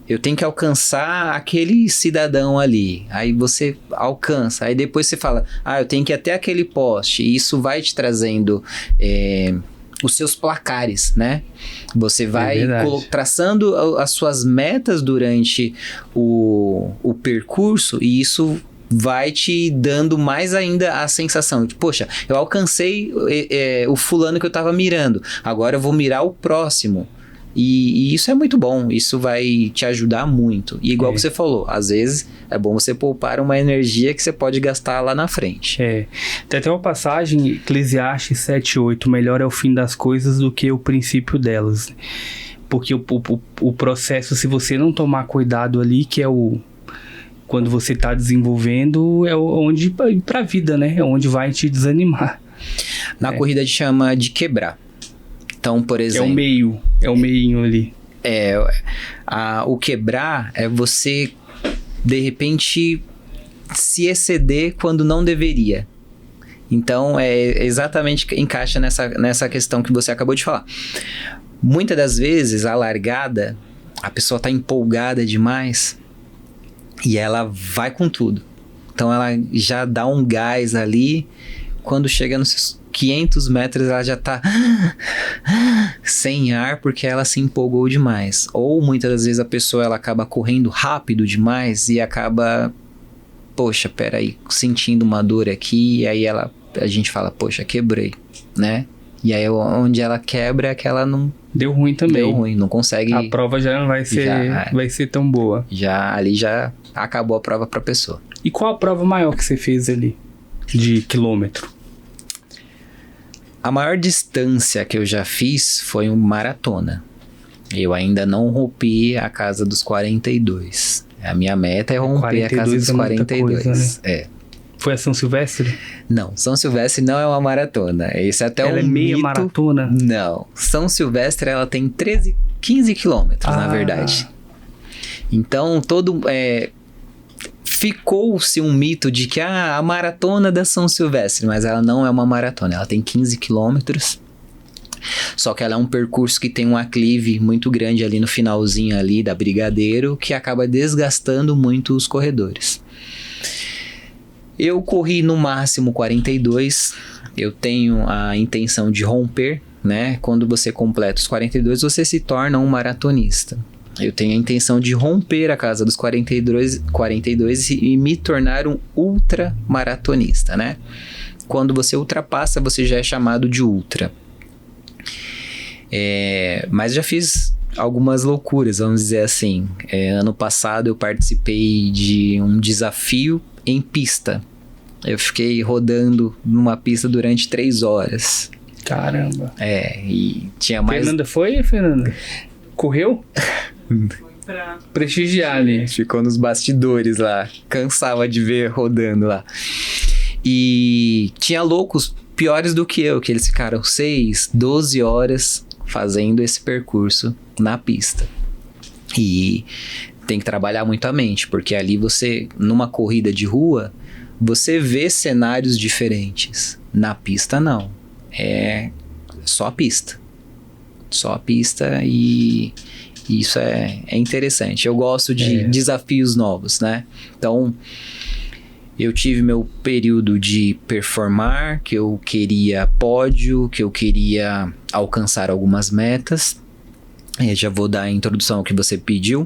eu tenho que alcançar aquele cidadão ali. Aí você alcança. Aí depois você fala, eu tenho que ir até aquele poste. E isso vai te trazendo os seus placares, né? Você vai traçando as suas metas durante o percurso, e isso vai te dando mais ainda a sensação de, poxa, eu alcancei o fulano que eu tava mirando, agora eu vou mirar o próximo. E isso é muito bom, isso vai te ajudar muito. E igual você falou, às vezes é bom você poupar uma energia que você pode gastar lá na frente. Tem até uma passagem, Eclesiastes 7:8, melhor é o fim das coisas do que o princípio delas. Porque o processo, se você não tomar cuidado ali, que é quando você está desenvolvendo, é onde, pra vida, né? É onde vai te desanimar. Na corrida a gente chama de quebrar. Então, por exemplo... É o meinho ali. O quebrar é você, de repente, se exceder quando não deveria. Então, exatamente encaixa nessa questão que você acabou de falar. Muitas das vezes, a largada, a pessoa está empolgada demais e ela vai com tudo. Então, ela já dá um gás ali. Quando chega nos 500 metros, ela já está sem ar porque ela se empolgou demais. Ou muitas das vezes a pessoa ela acaba correndo rápido demais e acaba, poxa, peraí, sentindo uma dor aqui. E aí a gente fala, poxa, quebrei, né? E aí onde ela quebra é que ela não... Deu ruim também. Deu ruim, não consegue... A prova já não vai ser tão boa. Ali já acabou a prova para a pessoa. E qual a prova maior que você fez ali? De quilômetro? A maior distância que eu já fiz foi uma maratona. Eu ainda não rompi a casa dos 42. A minha meta é romper a casa dos 42. Coisa, né? Foi a São Silvestre? Não, São Silvestre não é uma maratona. Esse é até ela é meia mito. Maratona? Não. São Silvestre ela tem 15 quilômetros, na verdade. Então, ficou-se um mito de que a maratona da São Silvestre, mas ela não é uma maratona, ela tem 15 quilômetros, só que ela é um percurso que tem um aclive muito grande ali no finalzinho ali da Brigadeiro, que acaba desgastando muito os corredores. Eu corri no máximo 42, eu tenho a intenção de romper, né? Quando você completa os 42, você se torna um maratonista. Eu tenho a intenção de romper a casa dos 42 e me tornar um ultramaratonista, né? Quando você ultrapassa, você já é chamado de ultra. Mas já fiz algumas loucuras, vamos dizer assim. Ano passado eu participei de um desafio em pista. Eu fiquei rodando numa pista durante 3 horas. Caramba. E tinha mais... Fernanda foi, Fernanda? Correu? Pra prestigiar ali. Ficou nos bastidores lá. Cansava de ver rodando lá. E tinha loucos piores do que eu, que eles ficaram 6, 12 horas fazendo esse percurso na pista. E tem que trabalhar muito a mente, porque ali você, numa corrida de rua, você vê cenários diferentes. Na pista, não. É só a pista. Só a pista e isso é interessante. Eu gosto de desafios novos, né? Então, eu tive meu período de performar, que eu queria pódio, que eu queria alcançar algumas metas. Eu já vou dar a introdução ao que você pediu.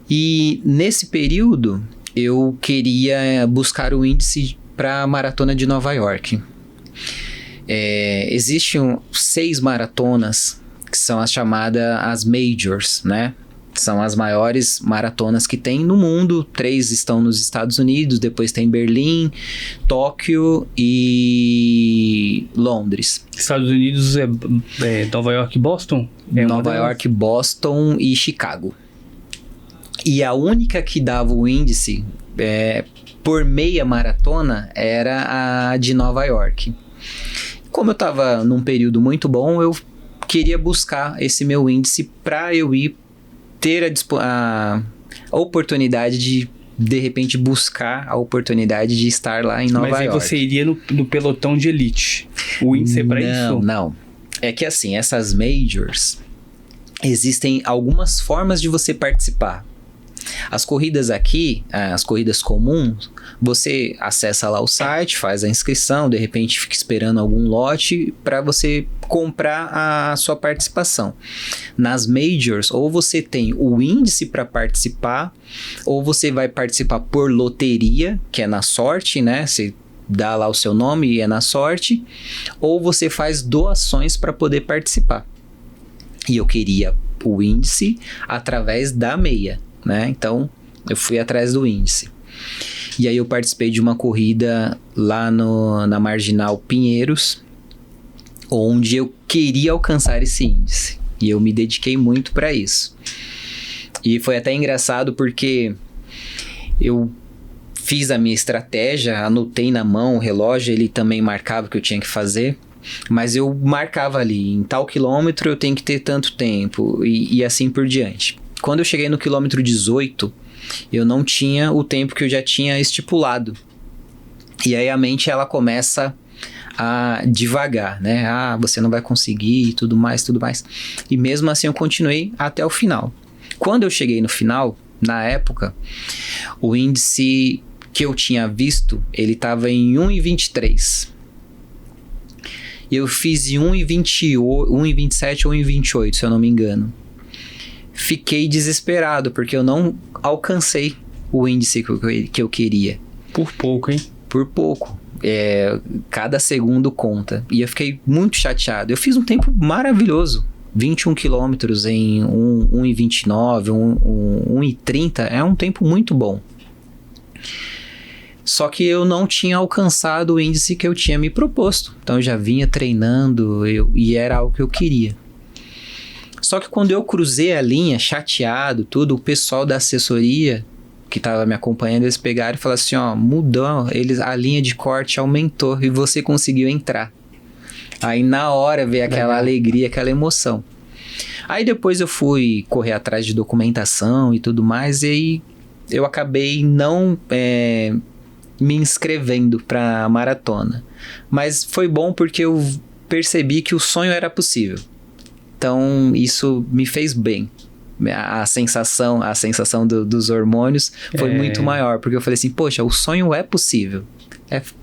E nesse período, eu queria buscar o índice para a Maratona de Nova York. Existem 6 maratonas que são as chamadas as majors, né? São as maiores maratonas que tem no mundo. 3 estão nos Estados Unidos, depois tem Berlim, Tóquio e Londres. Estados Unidos é Nova York e Boston? Nova York, Boston e Chicago. E a única que dava o índice por meia maratona era a de Nova York. Como eu estava num período muito bom, eu queria buscar esse meu índice para eu ir ter a oportunidade de repente, buscar a oportunidade de estar lá em Nova Mas aí York. você iria no pelotão de elite. O índice é pra isso? Não. É que assim, essas majors, existem algumas formas de você participar. As corridas aqui, as corridas comuns, você acessa lá o site, faz a inscrição, de repente fica esperando algum lote para você comprar a sua participação. Nas majors, ou você tem o índice para participar, ou você vai participar por loteria, que é na sorte, né? Você dá lá o seu nome e é na sorte, ou você faz doações para poder participar. E eu queria o índice através da meia, né? Então, eu fui atrás do índice. E aí eu participei de uma corrida lá na Marginal Pinheiros, onde eu queria alcançar esse índice. E eu me dediquei muito para isso. E foi até engraçado porque eu fiz a minha estratégia, anotei na mão o relógio, ele também marcava o que eu tinha que fazer. Mas eu marcava ali, em tal quilômetro eu tenho que ter tanto tempo, e assim por diante. Quando eu cheguei no quilômetro 18, eu não tinha o tempo que eu já tinha estipulado. E aí a mente, ela começa a devagar, né? Você não vai conseguir e tudo mais, tudo mais. E mesmo assim eu continuei até o final. Quando eu cheguei no final, na época, o índice que eu tinha visto, ele estava em 1,23. Eu fiz em 1,27 ou 1,28, se eu não me engano. Fiquei desesperado, porque eu não alcancei o índice que eu queria. Por pouco, hein? Por pouco. Cada segundo conta. E eu fiquei muito chateado. Eu fiz um tempo maravilhoso. 21 quilômetros em 1,29, 1,30 é um tempo muito bom. Só que eu não tinha alcançado o índice que eu tinha me proposto. Então eu já vinha treinando e era algo que eu queria. Só que quando eu cruzei a linha, chateado, tudo, o pessoal da assessoria que estava me acompanhando, eles pegaram e falaram assim, mudou, a linha de corte aumentou e você conseguiu entrar. Aí na hora veio aquela alegria, aquela emoção. Aí depois eu fui correr atrás de documentação e tudo mais, e aí eu acabei não me inscrevendo para a maratona. Mas foi bom porque eu percebi que o sonho era possível. Então isso me fez bem. A sensação dos hormônios foi muito maior, porque eu falei assim, poxa, o sonho é possível.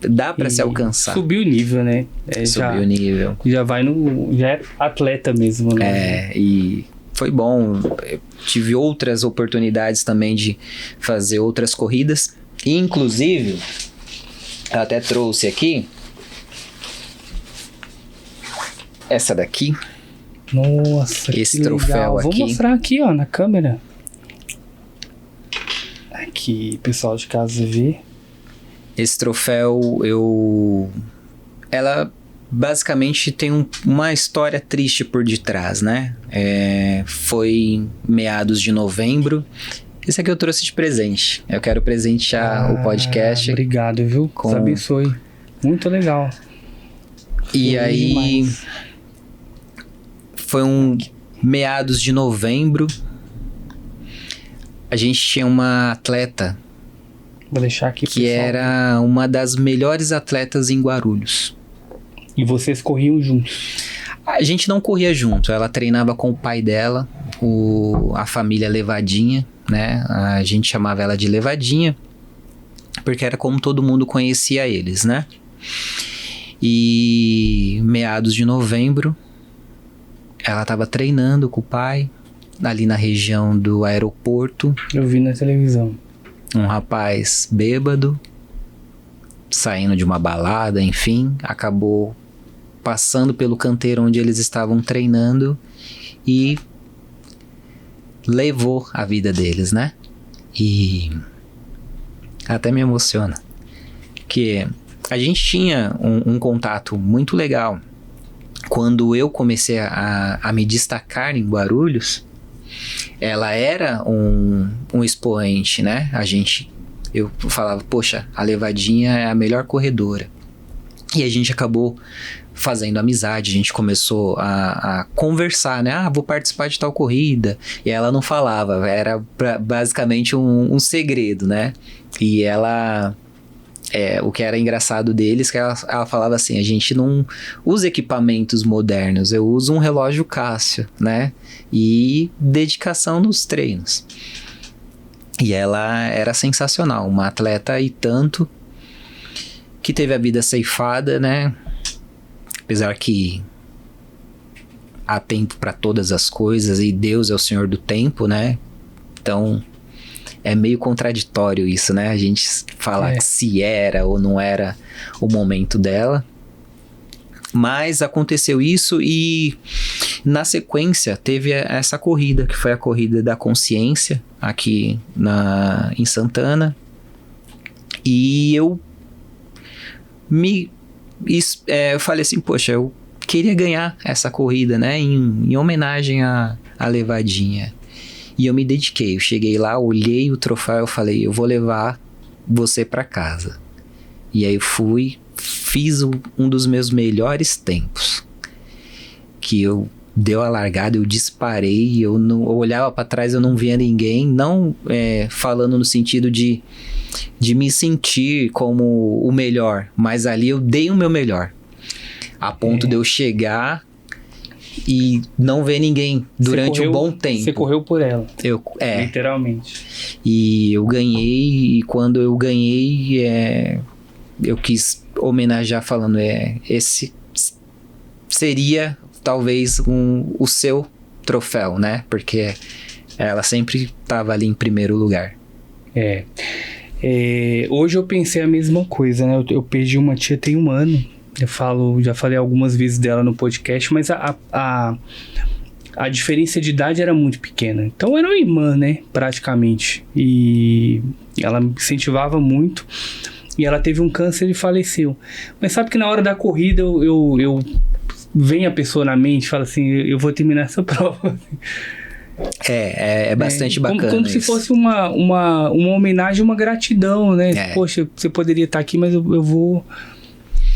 Dá para se alcançar. Subiu o nível, né? Subiu o nível. Já é atleta mesmo, né? E foi bom. Eu tive outras oportunidades também de fazer outras corridas. Inclusive, eu até trouxe aqui essa daqui. Nossa, esse que troféu legal. aqui. Vou mostrar aqui, na câmera. Aqui, pessoal de casa ver. Esse troféu, ela basicamente tem uma história triste por detrás, né? Foi em meados de novembro. Esse aqui eu trouxe de presente. Eu quero presentear o podcast. Obrigado, viu? Deus abençoe. Muito legal. E aí, foi meados de novembro. A gente tinha uma atleta Vou deixar aqui, que era uma das melhores atletas em Guarulhos. E vocês corriam juntos? A gente não corria junto. Ela treinava com o pai dela, a família Levadinha, né? A gente chamava ela de Levadinha, porque era como todo mundo conhecia eles, né? E meados de novembro, ela estava treinando com o pai, ali na região do aeroporto. Eu vi na televisão. Um rapaz bêbado, saindo de uma balada, enfim, acabou passando pelo canteiro onde eles estavam treinando e levou a vida deles, né? E até me emociona, que a gente tinha um contato muito legal. Quando eu comecei a me destacar em Guarulhos, ela era um expoente, né? Eu falava, poxa, a Levadinha é a melhor corredora. E a gente acabou fazendo amizade, a gente começou a conversar, né? Ah, vou participar de tal corrida. E ela não falava, era basicamente um segredo, né? E ela... o que era engraçado deles, que ela falava assim, a gente não usa equipamentos modernos, eu uso um relógio Casio, né? E dedicação nos treinos. E ela era sensacional, uma atleta e tanto, que teve a vida ceifada, né? Apesar que há tempo para todas as coisas e Deus é o Senhor do tempo, né? Então é meio contraditório isso, né? A gente falar que se era ou não era o momento dela. Mas aconteceu isso e na sequência teve essa corrida, que foi a corrida da consciência aqui em Santana. E eu eu falei assim, poxa, eu queria ganhar essa corrida, né? Em homenagem à levadinha. E eu me dediquei, eu cheguei lá, olhei o troféu, eu falei, eu vou levar você pra casa. E aí eu fiz um dos meus melhores tempos. Que eu deu a largada, eu disparei, eu olhava pra trás, eu não via ninguém, não falando no sentido de me sentir como o melhor, mas ali eu dei o meu melhor. A ponto de eu chegar e não ver ninguém durante um bom tempo. Você correu por ela. Literalmente. E eu ganhei, e quando eu ganhei, eu quis homenagear falando, esse seria talvez o seu troféu, né? Porque ela sempre estava ali em primeiro lugar. Hoje eu pensei a mesma coisa, né? Eu perdi uma tia tem um ano. Já falei algumas vezes dela no podcast, mas a diferença de idade era muito pequena. Então era uma irmã, né? Praticamente. E ela me incentivava muito. E ela teve um câncer e faleceu. Mas sabe que na hora da corrida eu vem a pessoa na mente e fala assim, eu vou terminar essa prova. É bastante bacana. Como se fosse uma homenagem, uma gratidão, né? Poxa, você poderia estar aqui, mas eu vou...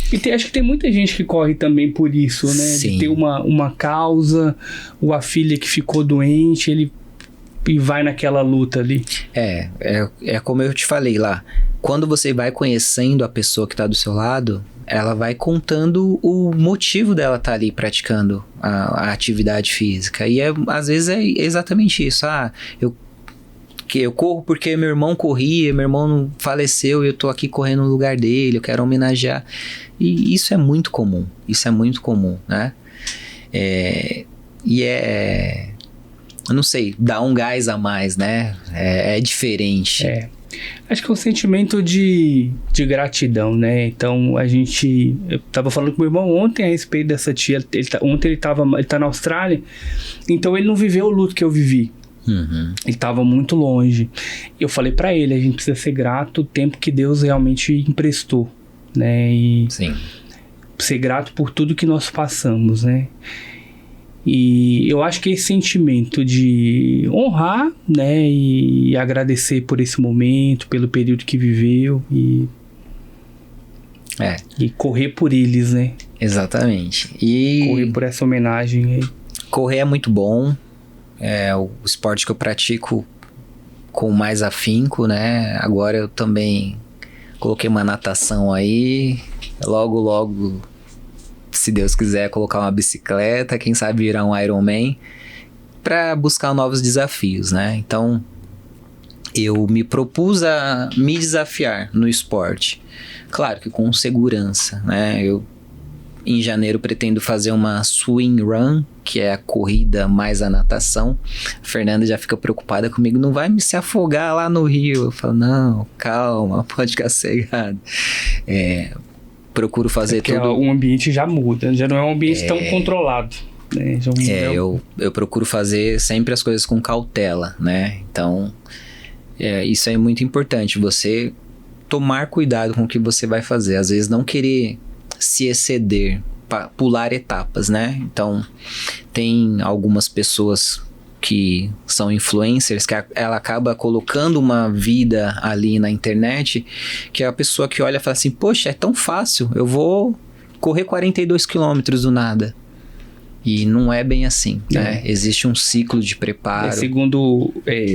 E acho que tem muita gente que corre também por isso, né? Sim. De ter uma causa, ou a filha que ficou doente, e vai naquela luta ali. É como eu te falei lá. Quando você vai conhecendo a pessoa que está do seu lado, ela vai contando o motivo dela estar ali praticando a atividade física. E às vezes é exatamente isso. Eu corro porque meu irmão corria, meu irmão faleceu e eu tô aqui correndo no lugar dele, eu quero homenagear. E isso é muito comum, né? Eu não sei, dá um gás a mais, né? É diferente. Acho que é um sentimento de gratidão, né? Então eu tava falando com meu irmão ontem a respeito dessa tia. Ontem ele tá na Austrália, então ele não viveu o luto que eu vivi. Uhum. Ele estava muito longe. Eu falei pra ele, a gente precisa ser grato o tempo que Deus realmente emprestou, né? E Sim. ser grato por tudo que nós passamos, né? E eu acho que esse sentimento de honrar, né? E agradecer por esse momento, pelo período que viveu e correr por eles, né? Exatamente. E correr por essa homenagem aí. Correr é muito bom. É o esporte que eu pratico com mais afinco, né? Agora eu também coloquei uma natação aí. Logo, se Deus quiser, colocar uma bicicleta, quem sabe virar um Ironman, para buscar novos desafios, né? Então, eu me propus a me desafiar no esporte. Claro que com segurança, né? Em janeiro pretendo fazer uma swim run, que é a corrida mais a natação. A Fernanda já fica preocupada comigo, não vai me se afogar lá no rio. Eu falo, não, calma, pode ficar sossegado. Procuro fazer tudo... Porque o ambiente já muda, já não é um ambiente tão controlado. Né? Eu procuro fazer sempre as coisas com cautela, né? Então, isso é muito importante, você tomar cuidado com o que você vai fazer. Às vezes não querer se exceder, pular etapas, né? Então, tem algumas pessoas que são influencers, que ela acaba colocando uma vida ali na internet, que é a pessoa que olha e fala assim, poxa, é tão fácil, eu vou correr 42 quilômetros do nada. E não é bem assim, né? Existe um ciclo de preparo. Segundo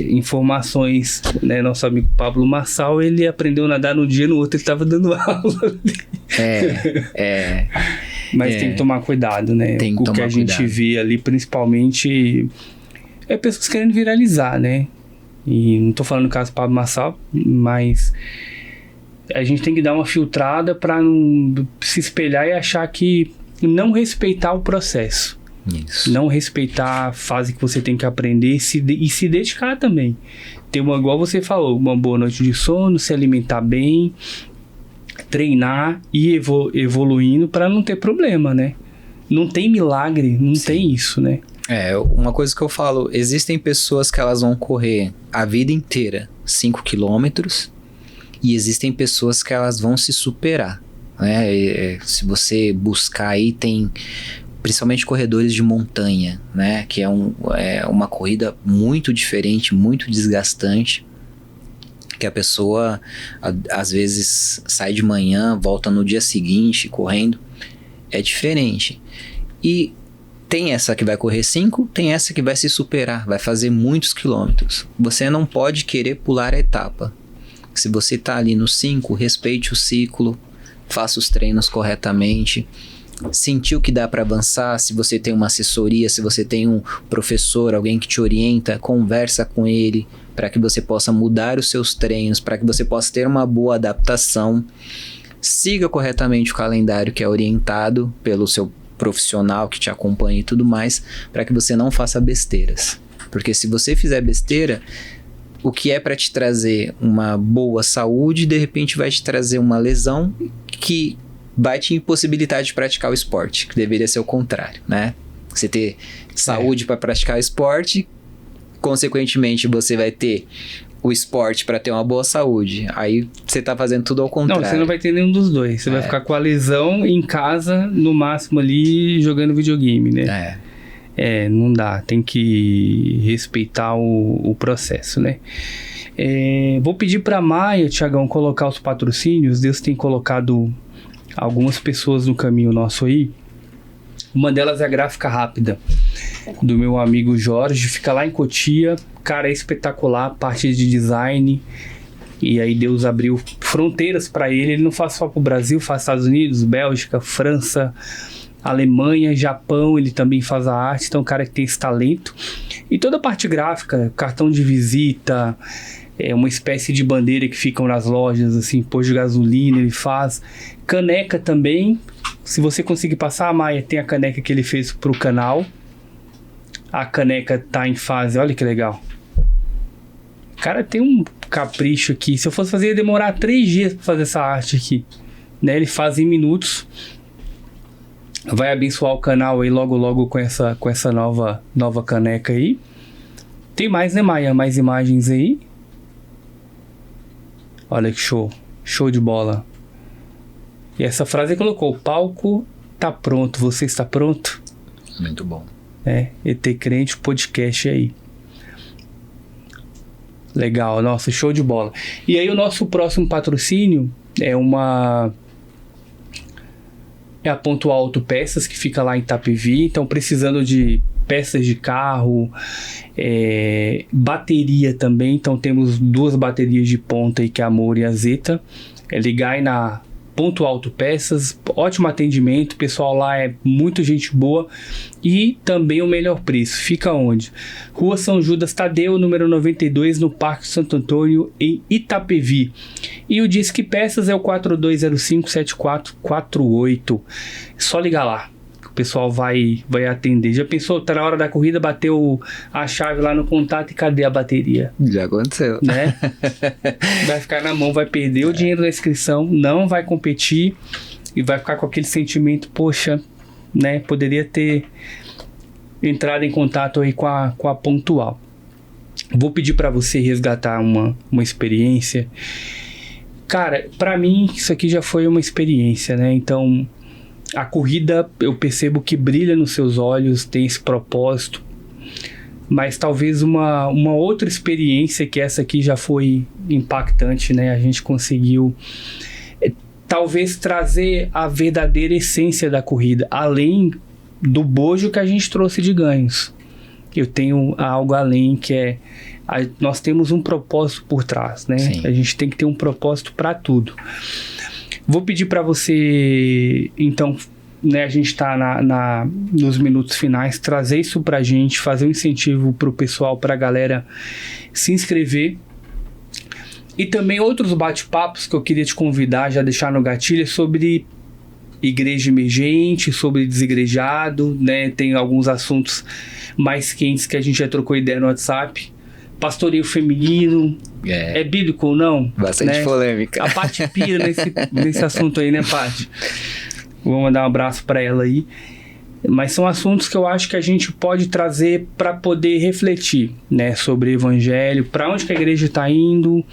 informações, né, nosso amigo Pablo Marçal, ele aprendeu a nadar num dia, no outro ele estava dando aula. Mas tem que tomar cuidado, né? Tem que o que tomar a gente cuidado. vê ali, principalmente, é pessoas querendo viralizar, né? E não tô falando do caso do Pablo Marçal, mas a gente tem que dar uma filtrada para não se espelhar e achar que não respeitar o processo. Isso. Não respeitar a fase que você tem que aprender e se dedicar também. Ter igual você falou, uma boa noite de sono, se alimentar bem, treinar e evoluindo para não ter problema, né? Não tem milagre, não tem isso, né? Uma coisa que eu falo, existem pessoas que elas vão correr a vida inteira 5 quilômetros e existem pessoas que elas vão se superar, né? Se você buscar aí, tem principalmente corredores de montanha, né? Que é uma corrida muito diferente, muito desgastante, que a pessoa às vezes sai de manhã, volta no dia seguinte correndo, é diferente. E tem essa que vai correr 5, tem essa que vai se superar, vai fazer muitos quilômetros. Você não pode querer pular a etapa. Se você tá ali no 5, respeite o ciclo, faça os treinos corretamente, sentiu que dá para avançar. Se você tem uma assessoria, se você tem um professor, alguém que te orienta, conversa com ele para que você possa mudar os seus treinos, para que você possa ter uma boa adaptação. Siga corretamente o calendário que é orientado pelo seu profissional que te acompanha e tudo mais, para que você não faça besteiras. Porque se você fizer besteira, o que é para te trazer uma boa saúde, de repente vai te trazer uma lesão que vai te impossibilitar de praticar o esporte, que deveria ser o contrário, né? Você ter saúde para praticar o esporte, consequentemente você vai ter o esporte para ter uma boa saúde. Aí você tá fazendo tudo ao contrário. Não, você não vai ter nenhum dos dois. Você vai ficar com a lesão em casa, no máximo ali, jogando videogame, né? Não dá. Tem que respeitar o processo, né? Vou pedir pra Maia, Thiagão, colocar os patrocínios. Deus tem colocado algumas pessoas no caminho nosso aí. Uma delas é a Gráfica Rápida, do meu amigo Jorge. Fica lá em Cotia. Cara, é espetacular, parte de design. E aí Deus abriu fronteiras para ele. Ele não faz só pro Brasil, faz Estados Unidos, Bélgica, França, Alemanha, Japão. Ele também faz a arte. Então, um cara que tem esse talento. E toda a parte gráfica, cartão de visita, uma espécie de bandeira que ficam nas lojas, assim, posto de gasolina, ele faz. Caneca também. Se você conseguir passar, a Maia tem a caneca que ele fez pro canal. A caneca tá em fase, olha que legal. Cara, tem um capricho aqui. Se eu fosse fazer, ia demorar 3 dias pra fazer essa arte aqui, né? Ele faz em minutos. Vai abençoar o canal aí logo logo com essa nova caneca aí. Tem mais, né, Maia? Mais imagens aí. Olha que show. Show de bola. E essa frase colocou: o palco tá pronto, você está pronto? Muito bom. ET Crente Podcast aí. Legal, nossa, show de bola. E aí o nosso próximo patrocínio é a Pontual Autopeças, que fica lá em Itapevi. Então, precisando de peças de carro, bateria também. Então, temos 2 baterias de ponta aí, que é a Moura e a Zeta. Ligar aí na Pontual Autopeças, ótimo atendimento, o pessoal lá é muito gente boa e também o melhor preço. Fica onde? Rua São Judas Tadeu, número 92, no Parque Santo Antônio, em Itapevi. E o Disque Peças é o 4205-7448. Só ligar lá, o pessoal vai atender. Já pensou, tá na hora da corrida, bateu a chave lá no contato e cadê a bateria? Já aconteceu. Né? Vai ficar na mão, vai perder o dinheiro da inscrição, não vai competir e vai ficar com aquele sentimento, poxa, né? Poderia ter entrado em contato aí com a Pontual. Vou pedir para você resgatar uma experiência. Cara, para mim isso aqui já foi uma experiência, né? Então, a corrida, eu percebo que brilha nos seus olhos, tem esse propósito, mas talvez uma outra experiência, que essa aqui já foi impactante, né? A gente conseguiu talvez trazer a verdadeira essência da corrida, além do bojo que a gente trouxe de ganhos. Eu tenho algo além, que é... nós temos um propósito por trás, né? Sim. A gente tem que ter um propósito para tudo. Vou pedir para você, então, né, a gente está nos minutos finais, trazer isso para a gente, fazer um incentivo para o pessoal, para a galera se inscrever. E também outros bate-papos que eu queria te convidar, já deixar no gatilho, sobre igreja emergente, sobre desigrejado, né? Tem alguns assuntos mais quentes que a gente já trocou ideia no WhatsApp. Pastoreio feminino, é bíblico ou não? Bastante né? polêmica. A Paty pira nesse assunto aí, né, Paty? Vou mandar um abraço para ela aí. Mas são assuntos que eu acho que a gente pode trazer para poder refletir, né, sobre o evangelho, para onde que a igreja está indo,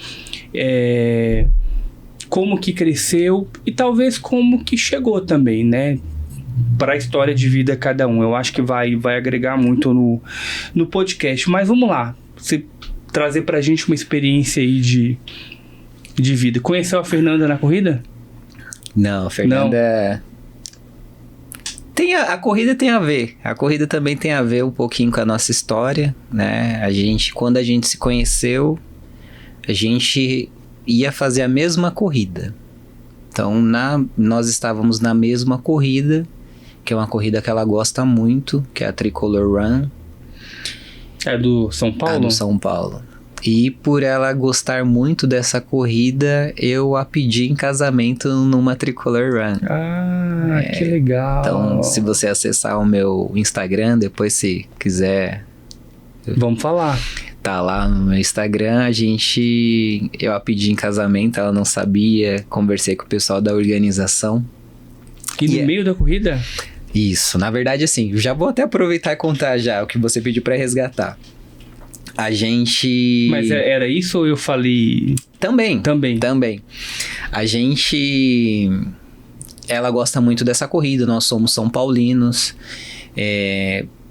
como que cresceu e talvez como que chegou também, né, para a história de vida de cada um. Eu acho que vai agregar muito no podcast. Mas vamos lá, você trazer para a gente uma experiência aí de vida. Conheceu a Fernanda na corrida? Não, a Fernanda... A corrida tem a ver. A corrida também tem a ver um pouquinho com a nossa história, né? Quando a gente se conheceu, a gente ia fazer a mesma corrida. Então, nós estávamos na mesma corrida, que é uma corrida que ela gosta muito, que é a Tricolor Run. É do São Paulo? É do São Paulo. E por ela gostar muito dessa corrida, eu a pedi em casamento numa Tricolor Run. Ah, que legal. Então, se você acessar o meu Instagram, depois se quiser... Vamos falar. Tá lá no meu Instagram, eu a pedi em casamento, ela não sabia, conversei com o pessoal da organização. E no meio da corrida? Isso, na verdade assim, já vou até aproveitar e contar já o que você pediu pra resgatar. A gente... Mas era isso ou eu falei... Também. Ela gosta muito dessa corrida, nós somos São Paulinos,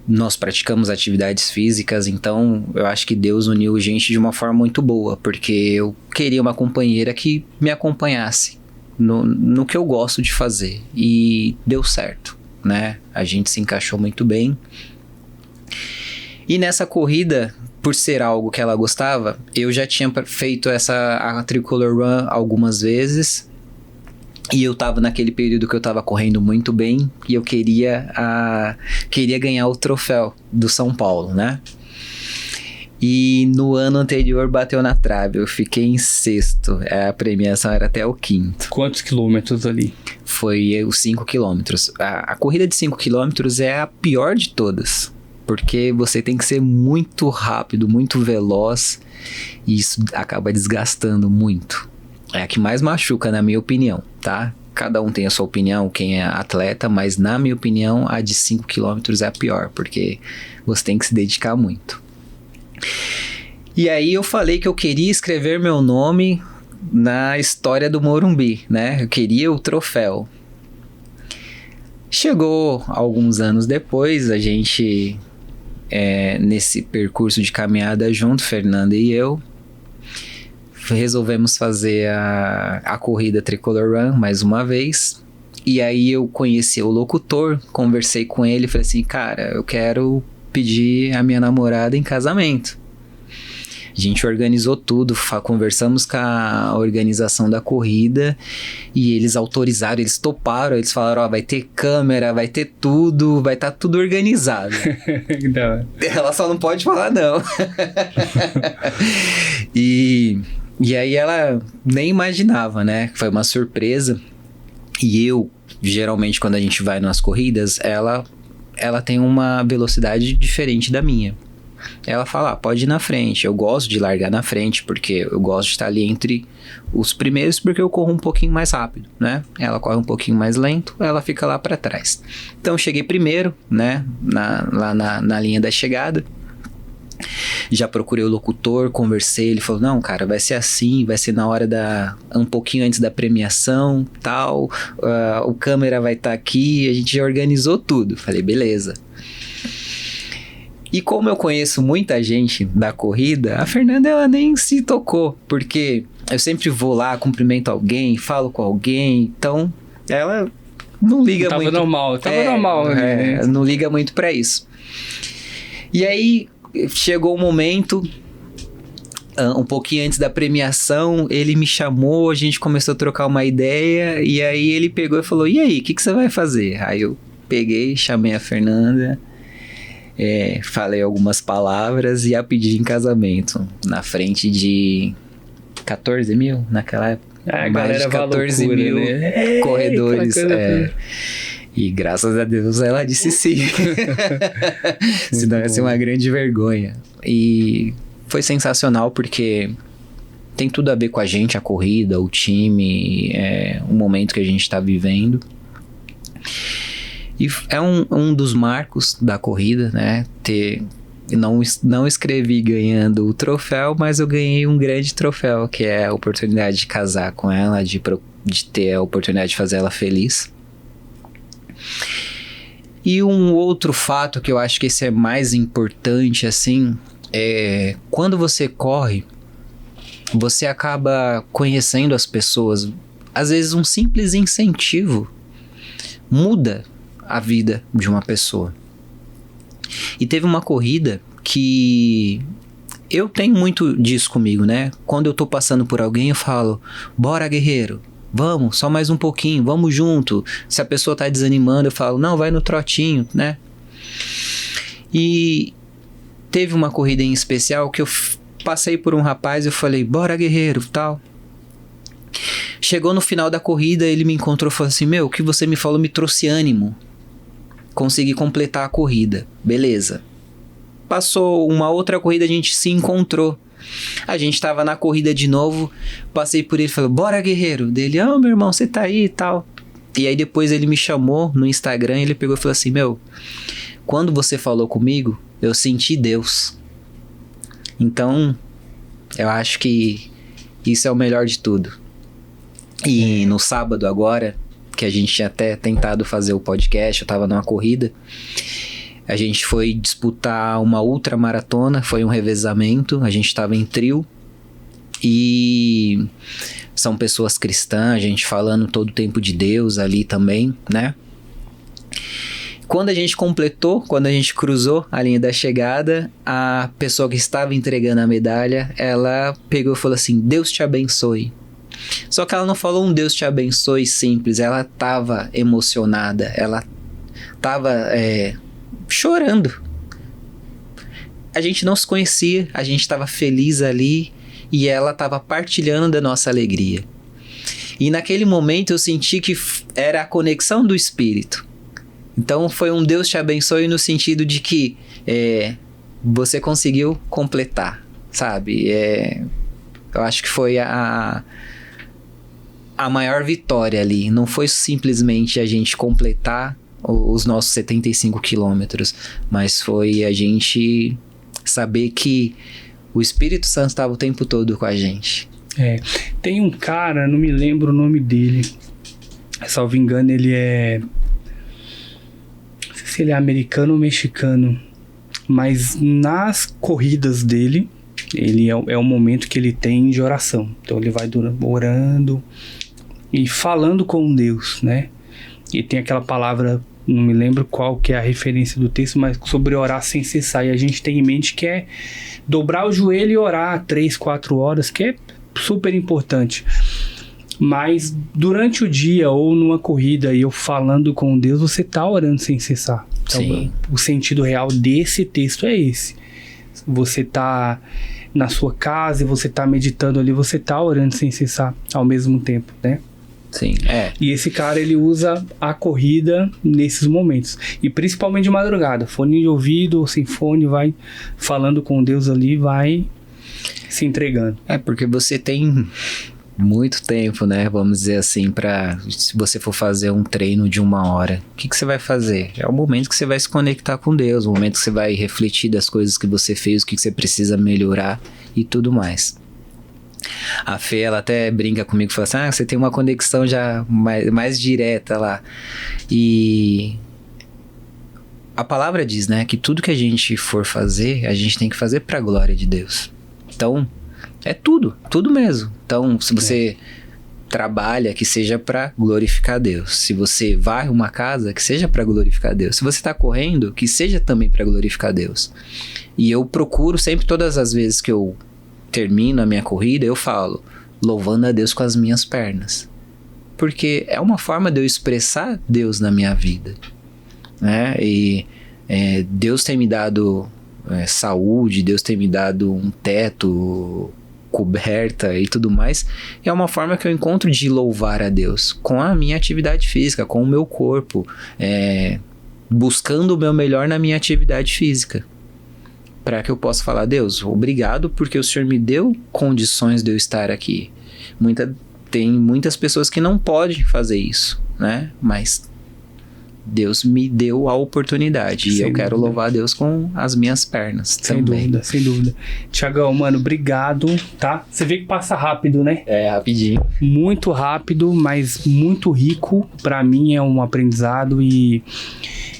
nós praticamos atividades físicas, então eu acho que Deus uniu a gente de uma forma muito boa, porque eu queria uma companheira que me acompanhasse no que eu gosto de fazer, e deu certo, né? A gente se encaixou muito bem. E nessa corrida, por ser algo que ela gostava, eu já tinha feito a Tricolor Run algumas vezes, e eu tava naquele período que eu tava correndo muito bem, e eu queria ganhar o troféu do São Paulo, né? E no ano anterior bateu na trave, eu fiquei em sexto, a premiação era até o quinto. Quantos quilômetros ali? Foi os 5 quilômetros. A corrida de 5 quilômetros é a pior de todas, porque você tem que ser muito rápido, muito veloz, e isso acaba desgastando muito. É a que mais machuca, na minha opinião, tá? Cada um tem a sua opinião, quem é atleta, mas na minha opinião, a de 5 km é a pior, porque você tem que se dedicar muito. E aí eu falei que eu queria escrever meu nome na história do Morumbi, né? Eu queria o troféu. Chegou alguns anos depois, a gente... nesse percurso de caminhada junto, Fernanda e eu, resolvemos fazer a corrida Tricolor Run mais uma vez. E aí eu conheci o locutor, conversei com ele e falei assim, cara, eu quero pedir a minha namorada em casamento. A gente organizou tudo, conversamos com a organização da corrida e eles autorizaram, eles toparam, eles falaram, vai ter câmera, vai ter tudo, vai estar tudo organizado. Ela só não pode falar não. E aí ela nem imaginava, né? Foi uma surpresa. E eu, geralmente, quando a gente vai nas corridas, ela tem uma velocidade diferente da minha. Ela fala, pode ir na frente. Eu gosto de largar na frente, porque eu gosto de estar ali entre os primeiros, porque eu corro um pouquinho mais rápido, né? Ela corre um pouquinho mais lento, ela fica lá para trás. Então, eu cheguei primeiro, né? Lá na linha da chegada. Já procurei o locutor, conversei, ele falou, não, cara, vai ser assim, vai ser na hora um pouquinho antes da premiação, tal, o câmera vai estar aqui, a gente já organizou tudo. Falei, beleza. E como eu conheço muita gente da corrida, a Fernanda, ela nem se tocou, porque eu sempre vou lá, cumprimento alguém, falo com alguém, então ela não liga Tava muito. normal, né? Não liga muito pra isso. E aí, chegou o momento, um pouquinho antes da premiação, ele me chamou, a gente começou a trocar uma ideia, e aí ele pegou e falou, e aí, o que você vai fazer? Aí eu peguei, chamei a Fernanda, falei algumas palavras e a pedi em casamento, na frente de 14 mil naquela época. A Mais galera de 14 loucura, mil né? corredores. Aquela E graças a Deus ela disse sim. Senão ia ser uma grande vergonha. E foi sensacional porque tem tudo a ver com a gente, a corrida, o time, o momento que a gente está vivendo. E é um dos marcos da corrida, né? Não escrevi ganhando o troféu, mas eu ganhei um grande troféu, que é a oportunidade de casar com ela, de ter a oportunidade de fazer ela feliz. E um outro fato que eu acho que esse é mais importante, assim, é quando você corre, você acaba conhecendo as pessoas. Às vezes um simples incentivo muda a vida de uma pessoa. E teve uma corrida que eu tenho muito disso comigo, né? Quando eu tô passando por alguém, eu falo, bora guerreiro, vamos, só mais um pouquinho, vamos junto. Se a pessoa tá desanimando, eu falo, não, vai no trotinho, né? E teve uma corrida em especial que eu passei por um rapaz, eu falei, bora guerreiro, tal. Chegou no final da corrida, ele me encontrou e falou assim, o que você me falou me trouxe ânimo. Consegui completar a corrida, beleza. Passou uma outra corrida, a gente se encontrou. A gente tava na corrida de novo, passei por ele e falei, bora guerreiro. Dele, meu irmão, você tá aí e tal. E aí depois ele me chamou no Instagram e ele pegou e falou assim, quando você falou comigo, eu senti Deus. Então, eu acho que isso é o melhor de tudo. E no sábado agora, que a gente tinha até tentado fazer o podcast, eu tava numa corrida, a gente foi disputar uma ultramaratona, foi um revezamento, a gente tava em trio, e são pessoas cristãs, a gente falando todo o tempo de Deus ali também, né? Quando a gente completou, quando a gente cruzou a linha da chegada, a pessoa que estava entregando a medalha, ela pegou e falou assim, Deus te abençoe. Só que ela não falou um Deus te abençoe simples, ela estava emocionada, ela estava chorando. A gente não se conhecia, a gente estava feliz ali e ela estava partilhando da nossa alegria. E naquele momento eu senti que era a conexão do Espírito. Então foi um Deus te abençoe no sentido de que você conseguiu completar, sabe? Eu acho que foi a maior vitória ali. Não foi simplesmente a gente completar os nossos 75 quilômetros, mas foi a gente saber que o Espírito Santo estava o tempo todo com a gente. Tem um cara, não me lembro o nome dele, salvo engano, ele é... não sei se ele é americano ou mexicano, mas nas corridas dele, ele é o momento que ele tem de oração. Então ele vai orando e falando com Deus, né? E tem aquela palavra, não me lembro qual que é a referência do texto, mas sobre orar sem cessar. E a gente tem em mente que é dobrar o joelho e orar 3, 4 horas, que é super importante. Mas durante o dia ou numa corrida e eu falando com Deus, você tá orando sem cessar. Então, Sim. O sentido real desse texto é esse. Você tá na sua casa e você tá meditando ali, você tá orando sem cessar ao mesmo tempo, né? Sim, E esse cara, ele usa a corrida nesses momentos. E principalmente de madrugada. Fone de ouvido ou sem fone, vai falando com Deus ali, vai se entregando. Porque você tem muito tempo, né? Vamos dizer assim, se você for fazer um treino de 1 hora, o que você vai fazer? É o momento que você vai se conectar com Deus, o momento que você vai refletir das coisas que você fez, o que você precisa melhorar e tudo mais. A Fê, ela até brinca comigo e fala assim, você tem uma conexão já mais direta lá. E a palavra diz, né, que tudo que a gente for fazer, a gente tem que fazer para a glória de Deus. Então, É tudo mesmo. Então, se você trabalha, que seja para glorificar Deus. Se você vai a uma casa, que seja para glorificar Deus. Se você está correndo, que seja também para glorificar Deus. E eu procuro sempre, todas as vezes que eu termino a minha corrida, eu falo, louvando a Deus com as minhas pernas. Porque é uma forma de eu expressar Deus na minha vida, né? E Deus tem me dado saúde, Deus tem me dado um teto, coberta e tudo mais. É uma forma que eu encontro de louvar a Deus com a minha atividade física, com o meu corpo, buscando o meu melhor na minha atividade física, para que eu possa falar, Deus, obrigado porque o Senhor me deu condições de eu estar aqui. Tem muitas pessoas que não podem fazer isso, né? Mas Deus me deu a oportunidade. E eu quero louvar a Deus com as minhas pernas também. Sem dúvida. Tiagão, mano, obrigado, tá? Você vê que passa rápido, né? Rapidinho. Muito rápido, mas muito rico. Pra mim é um aprendizado e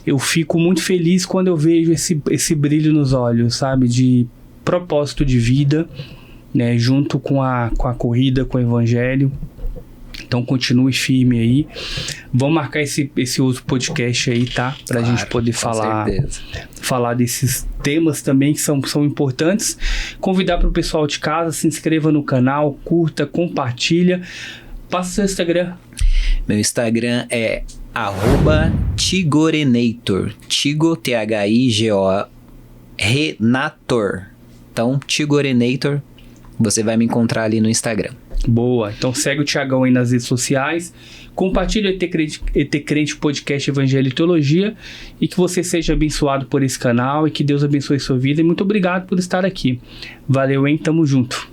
eu fico muito feliz quando eu vejo esse brilho nos olhos, sabe? De propósito de vida, né? Junto com a corrida, com o evangelho. Então continue firme aí. Vamos marcar esse outro podcast aí, tá? Pra gente poder falar desses temas também que são importantes. Convidar pro pessoal de casa, se inscreva no canal, curta, compartilha. Passa o seu Instagram. Meu Instagram é @Tigorenator. Tigo, Thigo, Renator. Então, Tigorenator, você vai me encontrar ali no Instagram. Boa, então segue o Tiagão aí nas redes sociais, compartilha o ET Crente Podcast Evangelho e Teologia e que você seja abençoado por esse canal e que Deus abençoe sua vida e muito obrigado por estar aqui. Valeu, hein? Tamo junto.